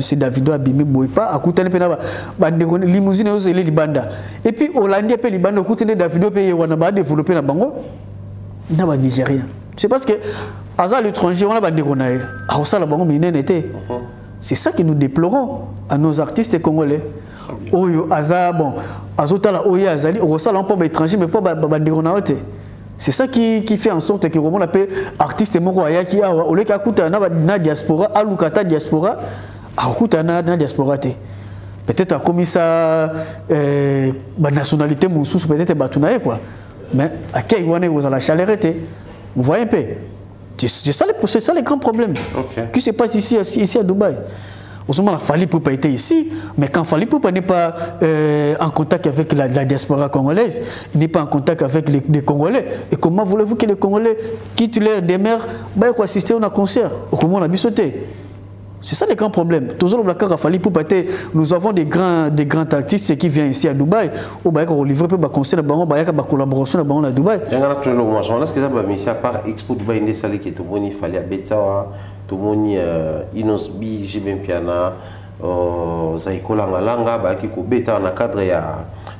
C'est Davido abimi boy pas akutane pena ba limousine yo zele libanda. Et puis Hollande pe libanda akutane Davido pe wana ba développer na bango na ba nigérien. C'est parce que à l'étranger on a ba ndeko na ye. A ça la bango minene était. C'est ça que nous déplorons à nos artistes congolais. Oyo aza bon azotala oyo azali osala pas étranger mais pas bandeko na ote. C'est ça qui fait en sorte que on appelle artiste moko ayaki awa ole ka kuta na diaspora alukata diaspora akuta na diaspora te. Peut-être a commis ça ba nationalité moussous peut-être batunaye quoi. Mais à quel wana vous la chalerete. Vous voyez un peu. C'est ça le grand problème. Qui se passe ici à Dubaï. Il a fallu pour pas être ici, mais quand il fallait pour pas n'est pas en contact avec la diaspora congolaise, il n'est pas en contact avec les Congolais. Et comment voulez-vous que les Congolais quittent leur demeure pour assister à un concert? Comment on a sauté? C'est ça le grand problème. Toujours le cas fallu pour pas être. Nous avons des grands artistes qui viennent ici à Dubaï. Au Baïk on livre pas concert, on collaboration à Dubaï. Il y a toujours le journal ce que ça va misser par Expo Dubaï des salles qui tout le monde il fallait à Betsawa. Tout le monde Inosbi, Jibin Piana, Zaiko Langalanga, qui bêta dans le cadre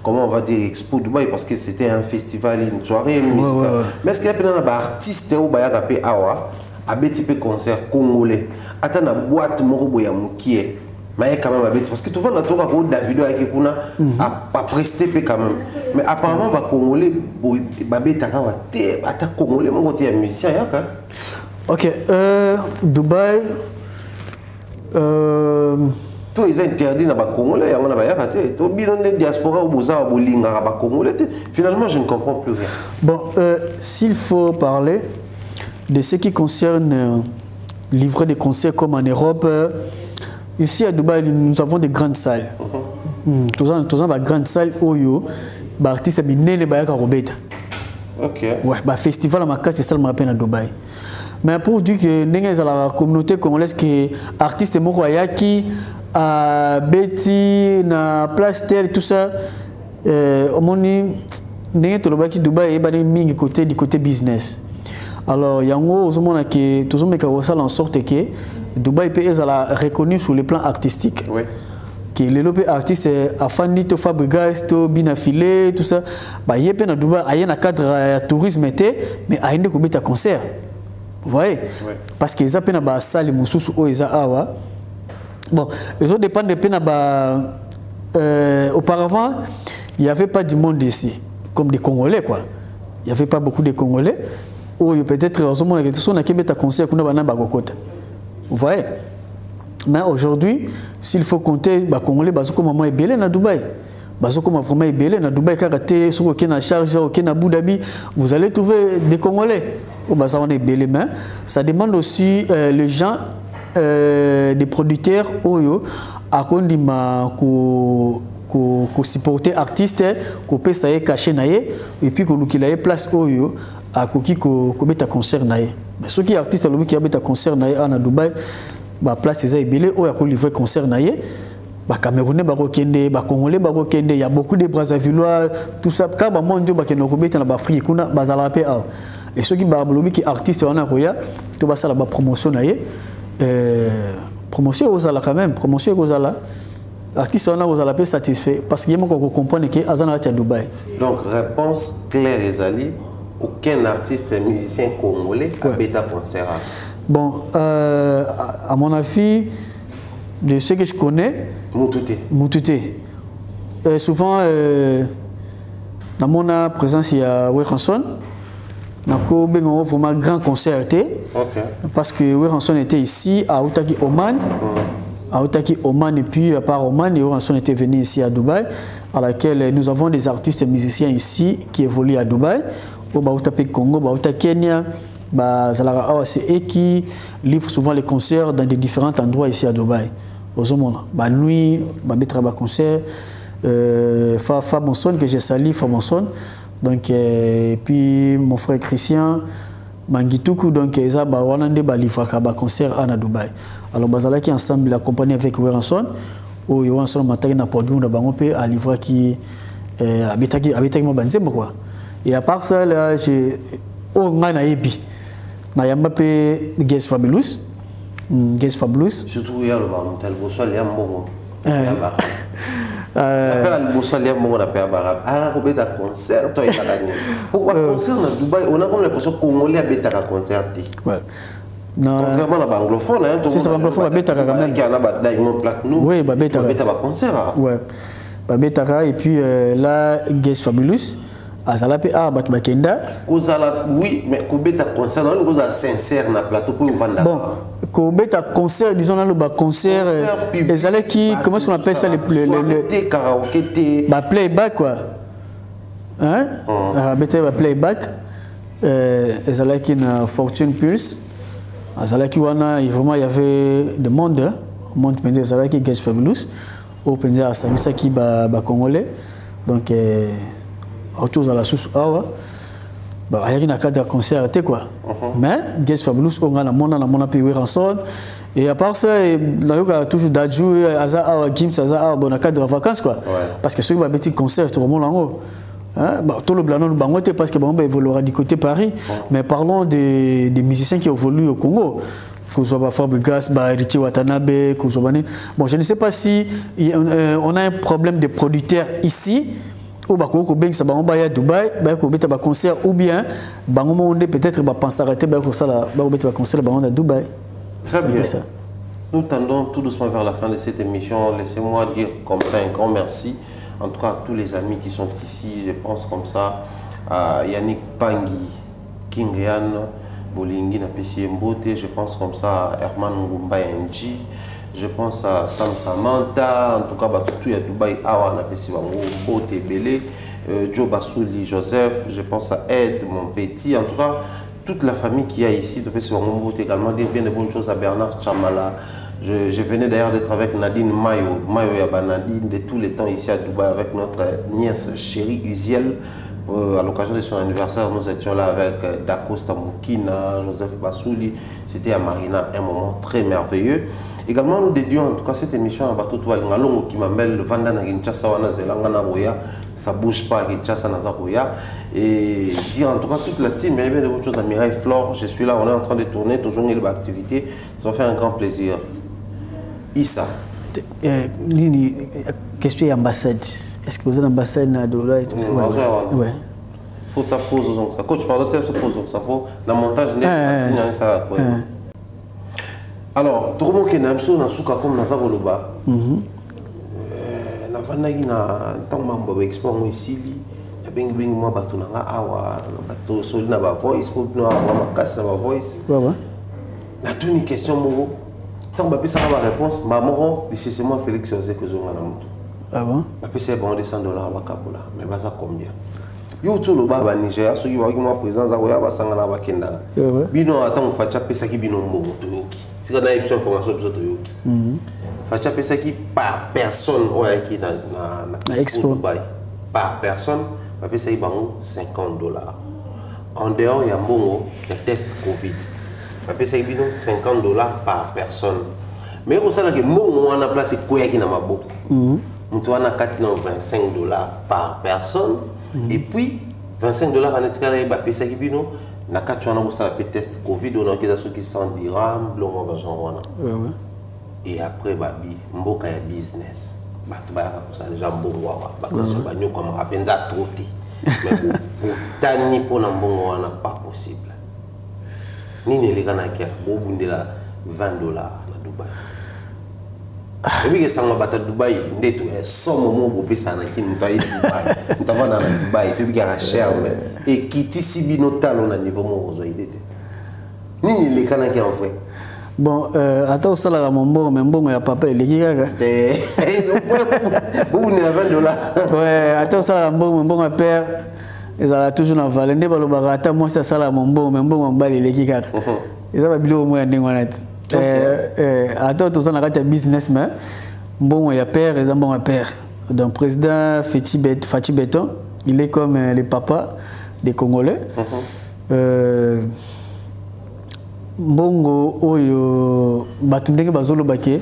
comment on va dire Expo Dubaï parce que c'était un festival, une soirée musicale. Mais est-ce qu'il y a des artistes au Bayagapé Awa, abeti pe concert congolais ata na boîte moko boya mukie mais quand même abeti parce que tout le monde a ko Davido avec kuna a presté pe quand même mais apparemment ba congolais babeta ka wa te ata congolais moko te musicien yaka. OK, Dubaï tout ils interdit na ba congolais yango na ba yaka te to bino de diaspora oboza bolinga ba congolais te finalement je ne comprends plus rien. Bon, s'il faut parler de ce qui concerne livrer des concerts comme en Europe, ici à Dubaï, nous avons des grandes salles. Tous les grandes salles, Oyo, artistes minés les bayaka robeta. OK. Ouais, festival à Macas, c'est ça le rappelle à Dubaï. Mais pour dire que la communauté congolaise qui artistes mokoyaki à Betty, na Place Terre, tout ça, au moni n'est que le Dubaï est banni côté du côté business. Alors, il y a un autre qui tout le monde en sorte que Dubaï est reconnu sur le plan artistique. Oui. Que les artistes afin de Fabregas, Binafilé, tout ça, bah il y a pas Dubaï, il y a un cadre tourisme mais il y a un concert. Vous voyez? Oui. Parce qu'ils ont peine à salle mususu o ils awa. Bon, ils ont dépend de peine auparavant, il n'y avait pas du monde ici comme des Congolais quoi. Il n'y avait pas beaucoup de Congolais. Ou peut-être un concert vous voyez. Mais aujourd'hui, s'il faut compter, les Congolais sont vraiment ébélés à Dubaï. Ils sont vraiment ébélés à Dubaï. Sur aucune charge, aucun Abu Dhabi, vous allez trouver des Congolais. Mais ça demande aussi les gens, des producteurs, à qu'on supporter artistes, qu'on peut s'aller cacher et puis qu'on ait place à Koki ko beta concert naé mais ceux qui artistes le qui beta concert naé à Dubaï ba place les belé o ya ko livrer concert naé ba Camerounais ba kokende ba Congolais ba kokende il y a beaucoup de Brazzavillois tout ça car ba monde ba keno ko beta na ba Afrique kuna bazala pe et ceux qui ba lobi qui artistes wana roya to ba sala ba promotion naé promotion aux ala quand même promotion aux ala artistes wana aux ala pe satisfait parce que yemo ko comprendre que azana à Dubaï. Donc réponse claire et ali aucun artiste musicien congolais a bêta concert. Bon, à mon avis, de ce que je connais, Moutouté. Souvent, dans mon présence, il y a Weranson. Nous avons vraiment un grand concert. Parce que Weranson était ici, à Outaki Oman. À Outaki Oman, et puis à part Oman, Weranson était venu ici à Dubaï, à laquelle nous avons des artistes musiciens ici qui évoluent à Dubaï. Au Congo, au Kenya, c'est qui livre souvent les concerts dans des différents endroits ici à Dubaï. Aux hommes, nuit, concert, Famonson que j'ai sali, Famonson, donc et puis mon frère Christian, Mangituku, donc ils ont livre concert à Dubaï. Alors bazala qui ensemble accompagné avec Weranson, où Weranson matin na podium na bango pe à livre qui habitaki mo banzembo quoi. Et à part ça, là, j'ai Ongana Ebi. Nayamba pe Guest Fabulous. Guest Fabulous. Surtout, il y a le Barantel, Bossol, il y a Mongo. Le Bossol, il y a Mongo, ah, on a un concert, toi, il y a gagné. Pourquoi un concert à Dubaï? On a comme l'impression qu'on Congolais a un concert. Contrairement à l'anglophone, c'est ça, l'anglophone, il y a quand même. Il y a un Diamond Platinum. Oui, il y a un concert. Oui, et puis là, Guest Fabulous. Azalape a Bakenda. Oui, mais Kobeta concert, on est sincère na plateau pour vendre. Bon, Kobeta concert, disons là le concert, les qui, comment est-ce qu'on appelle ça le karaoké, playback quoi. Hein? Beta playback. Les qui na Fortune Pulse. Azalaki wana vraiment il y avait de monde, monde pendant Azalaki Guest Fabulous, au pendant à Sanisa qui ba congolais. Donc autour à la source bah il y a une cadre concert quoi mais Guest Fabulous on a mon appui Weranson et à part ça il y a toujours d'adjou Aza Gims Aza bon cadre vacances quoi parce que ceux qui va petit concert tout le monde là-haut hein bah tout le blanc nous bangote parce que bon bah évoluera du côté Paris mais parlons des musiciens qui évoluent au Congo Kuzoba Fabregas, Richie Watanabe, Kuzobani. Bon, je ne sais pas si on a un problème de producteurs ici au Bako ben ça bango baya Dubaï Bako beta ba concert ou bien bango monde peut-être ba penser arrêter Bako ça la Bako beta ba concert bango à Dubaï. Très bien. Ça. Nous tendons tout doucement vers la fin de cette émission. Laissez-moi dire comme ça un grand merci en tout cas à tous les amis qui sont ici. Je pense comme ça à Yannick Pangui, King Yann Bolingi na PC Mbote, je pense comme ça à Herman Ngumba Nji. Je pense à Sam Samantha, en tout cas, tout à Dubaï, Awa, Mbote Belé, Joe Bassouli, Joseph, je pense à Ed, mon petit, en tout cas, toute la famille qui est ici, Mbote également, dire bien de bonnes choses à Bernard Chamala. Je venais d'ailleurs d'être avec Nadine Mayo, Nadine de tous les temps ici à Dubaï, avec notre nièce chérie Uziel. À l'occasion de son anniversaire, nous étions là avec Dacosta Moukina, Joseph Bassouli. C'était à Marina un moment très merveilleux. Également, nous dédions en tout cas cette émission à Bato Toualingalongo qui m'appelle le Vanda Naginchasa Wana Zelanga Naboya. Ça ne bouge pas à Kinshasa Nazaboya. Et dire en tout cas toute la team, il y a bien de choses à Mireille Flore. Je suis là, on est en train de tourner, toujours une activité. Ça fait un grand plaisir. Issa. Question d'ambassade. Est-ce que vous avez une ambassade à Doula et tout ça? Oui. Faut que ça pose donc ça. Coach, pardon, ça pose donc ça. Faut la montage n'est pas signé ça. Alors, tout le monde qui est dans le souka comme dans Zavoloba. Na vanagi na tant mambo expo ici. Ya bing bing moi batu na awa na batu soli na ba voice pour na makasa ba voice. Ouais. Na tout une question mo. Tant ba pesa ba réponse, ma moro, c'est moi Félix José que zonga na mutu. Ah bon? Je sais bon $100 à Kabola, mais ça combien? Yo tout le baba Nigeria, ceux qui vont moi présent za oya ba sangana ba kenda. Bino attend facha pesa ki bino mo toyoki. Si on a une information besoin toyoki. Facha pesa ki par personne oya ki na expo Dubaï. Par personne, ba pesa ki bango $50. En dehors ya mbongo le test Covid. Ba pesa ki bino $50 par personne. Mais au ça que mbongo on a placé koya ki na maboko. Nous avons $25 par personne. Et puis, $25 à l'étranger, on a un test Covid, on a qui sont dirhams, et après, on a un business. On a un pour pas possible. Ni les gens qui ont $20 à Dubaï. Et puis, ça m'a battu Dubaï, neto, somme mon beau pesa na qui nous taille Dubaï. Nous avons dans Dubaï, tu bien cher, et qui t'ici binotal on a niveau mon roseau il était. Ni les canards qui en fait. Bon, attends, ça là, mon bon, mais bon, il y a papa, il est là. Vous n'avez $20. Ouais, attends, ça là, mon bon, mon père, ils ont toujours dans Valende, attends, moi, ça là, mon bon, mais bon, mon bal, il est là. Ils ont bien au moins un attends, tout ça, on a un businessman. Bon, il y a père, ils ont bon père. Donc, président Fatih Beton, il est comme les papas des Congolais. Bongo, oyo, batundenge bazolo bake,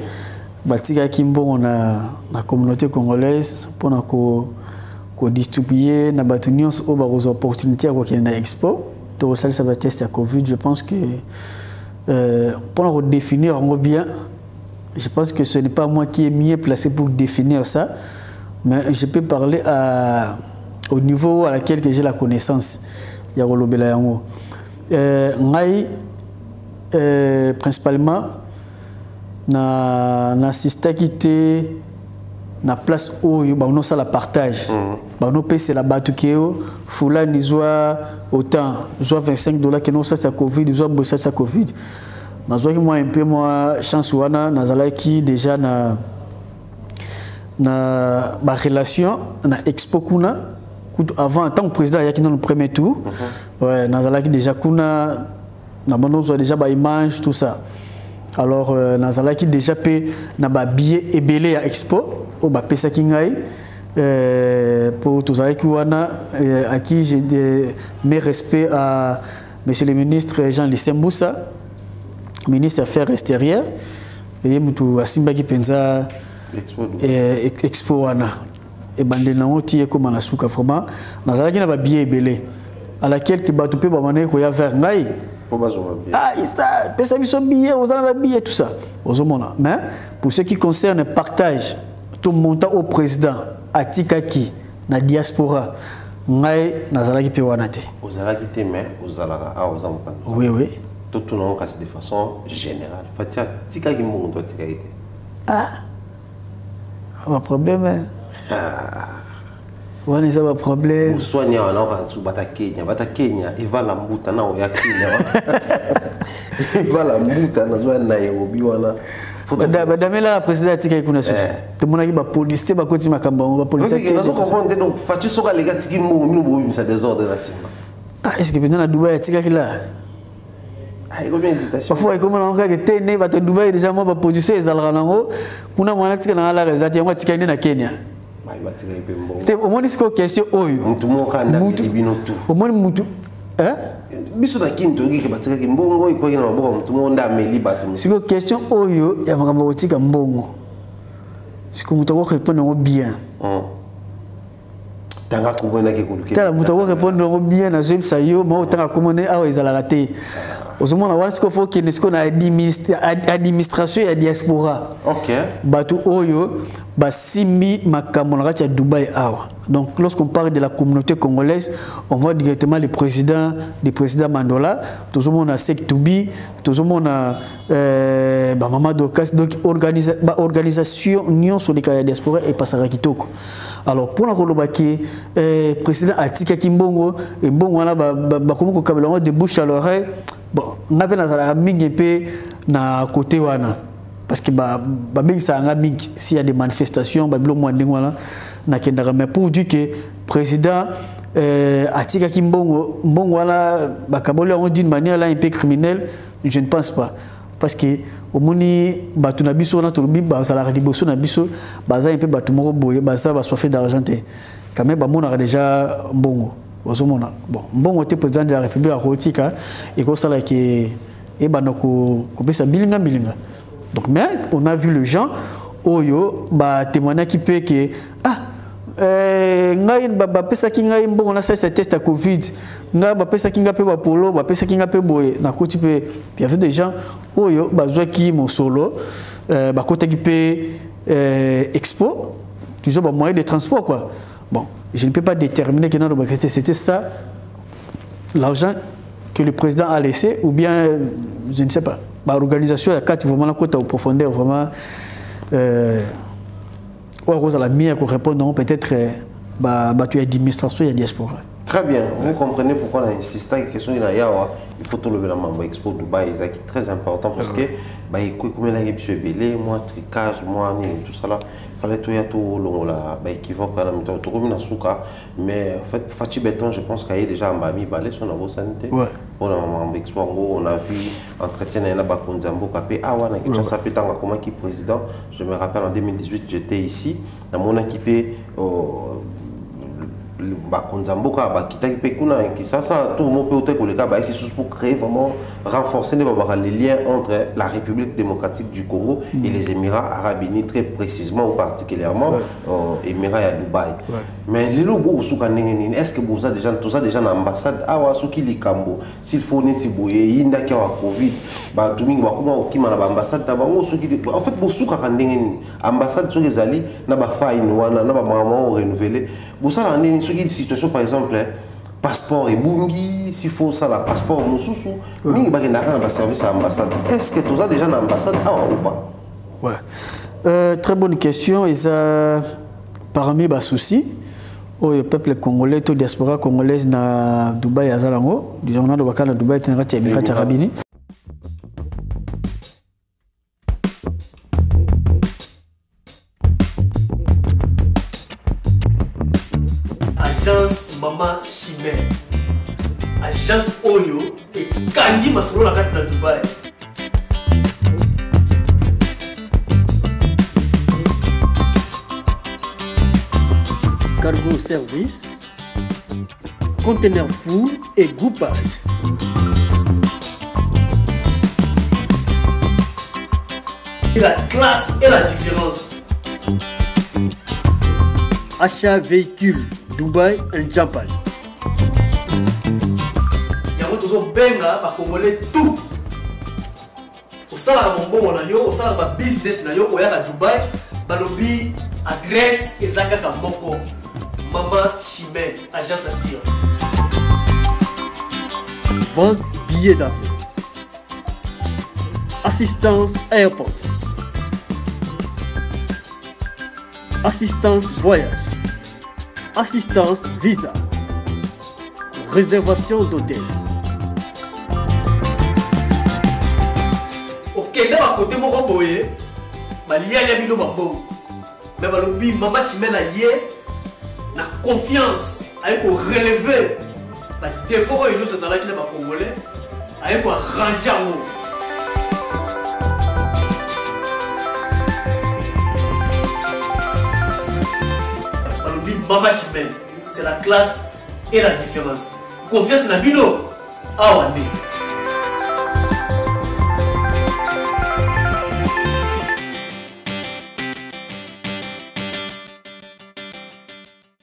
batika kimbongo na communauté congolaise pour na distribuer na batunions au baroz opportunité à quoi qu'il y a expo. Tout ça, ça va tester à Covid. Je pense que pour redéfinir bien, je pense que ce n'est pas moi qui est mieux placé pour définir ça, mais je peux parler au niveau à laquelle j'ai la connaissance. Il y a Rolobela Yango. Principalement, na système qui était na place où on a la partage. On c'est la batukeo, foula ni soit autant, soit $25 que nous ça Covid, soit bosser ça Covid. Mais soit moi un peu moi chance wana nazala qui déjà na ba relation na expo kuna avant en tant que président il y a qui dans le premier tour. Ouais, nazala qui déjà kuna na mono soit déjà ba image tout ça. Alors nazala qui déjà peut na ba billet et belé à expo au ba pesa kingai pour tous ceux qui wana à qui j'ai mes respects à monsieur le ministre Jean-Lucien Mboussa, ministre des Affaires extérieures, et mutu asimba ki penza expo wana et bande na oti comme na suka vraiment nazala ki na ba billet belé à laquelle ki batu pe ba mané ko ya vers ngai. Ah, il ça, pesa biso billet, vous avez un billet tout ça. Mais pour ce qui concerne le partage, tout montant au président, à Tikaki, na diaspora ngai nazalaki pe wana te ozalaki te mais ozalaka a ozamoka oui oui tout non kasi de façon générale fatia tika ki mbongo to tika ite pas problème wana eza ba problème soigner wana ka bata Kenya eva la mbuta na oya Kenya eva la mbuta na zo na Nairobi wana badamela la président tika kuna susu to monaki ba police ba koti makambo ba police te nazo comprendre donc fatia soka lega tiki mbongo minu bo bimisa désordre na sima est-ce que pendant na Dubaï tika kila combien d'hésitations parfois comme on regarde tene ba Dubaï déjà moi ba producer ezalaka nango kuna mwana tika na la rezati yango tika na Kenya au moins c'est question oyo mutu mokanda libino tu au moins mutu biso na kinto ki batika ki mbongo iko na maboko mutu monda ameli batu c'est question oyo ya makambo otika mbongo siko mutu ko répondre bien tanga kubona ke kuluke tala mutu ko répondre bien na zone sa yo ma tanga komone awa ezalaka te ozomona wana siko faut que nesiko na administration ya diaspora batu oyo basimi makambo na kati ya Dubaï awa donc lorsqu'on parle de la communauté congolaise on voit directement le président Mandola tozomona Sek Toubi tozomona ba mama Dokas donc organisation union sur les cas diaspora et pasara kitoko. Alors pour la kolobaki président atika kimbongo et mbongo wana ba komoko kabelongo de bouche à l'oreille bon ngabe na zala mingi pe na côté wana parce que ba bengi sa nga mingi s'il y a des manifestations ba bilo mo ndenge wana na kendaka mais pour dire que président atika kimbongo mbongo wana ba kabolo d'une manière là un peu criminelle je ne pense pas parce que au moni batu na biso na tolobi ba sala liboso na biso baza un peu batu moko boye baza ba soifé d'argent quand même ba mona déjà mbongo ozomona bon mbongo te président de la République a rotika et ko sala ke e banoko ko pesa bilinga donc mais on a vu les gens oyo ba témoigner qui peut que ngai ba pesa ki ngai mbongo na sa test à Covid nga ba pesa ki nga pe ba polo ba pesa ki nga pe boye na koti pe il y avait des gens oyo bazwa ki mon solo ba kota ki pe expo toujours ba moyen de transport quoi bon je ne peux pas déterminer que c'était ça l'argent que le président a laissé ou bien je ne sais pas ba organisation ya carte vraiment la kota au profondeur vraiment à la mienne pour répondre peut-être tu as administration et diaspora. Très bien, vous comprenez pourquoi on a insisté à la question de Yawa. Il faut tout lever la main. Expo Dubaï, c'est très important parce que comme la révision est belée, moi tricage, moi tout ça là, il fallait tout y aller tout long là, équivoque à la méthode, tout comme Nasuka. Mais en fait, Fatih Béton, je pense qu'il y a déjà un bami balé sur la santé. On a Expo, on a vu entretien à la Bakonzambo Kapé. Ah ouais, on a ça fait tant comment qui président. Je me rappelle en 2018, j'étais ici dans mon équipé. Bakonzamboka bakita pekuna qui ça tout le monde peut être pour créer vraiment renforcer les liens entre la République démocratique du Congo et les Émirats arabes unis très précisément ou particulièrement Émirats à Dubaï. Mais les logos est-ce que vous avez déjà tout ça déjà dans l'ambassade awa soki likambo s'il faut neti boye inda ki wa Covid ba tumingi bakuma okima na ambassade ta bango soki en fait bo suka kandengeni ambassade soki ezali na ba fine wana na ba mama renouveler bo ça la nini soki situation par exemple passeport et bungi s'il faut ça la passeport mususu mingi ba kenda na service à ambassade est-ce que tout ça déjà dans l'ambassade awa ou pas? Ouais, très bonne question et ça parmi les soucis le peuple congolais, toute diaspora congolaise na Dubaï à Zalango, disons na Dubaï Dubaï tenera Émirats arabes unis. Agence Mama Chimère, agence Oyo et Kandi Masolo la carte na Dubaï. Cargo service, conteneur full et groupage. Et la classe et la différence. Achat véhicule Dubaï and Japan. Yango tozo benga ba congolais tout. Au sala mon na yo, au sala ba business na yo oya ka Dubaï, balobi adresse ezaka ka moko. Maman Chimène, agence Assir. Vente billets d'avion. Assistance airport. Assistance voyage. Assistance visa. Réservation d'hôtel. Ok, là, à côté de mon boye, il y a des billets. Mais balobi Maman Chimène a na confiance avec relever la défaut et nous c'est ça là qui n'est pas congolais avec ranger balobi Maman Chimène c'est la classe et la différence confiance na bino awande.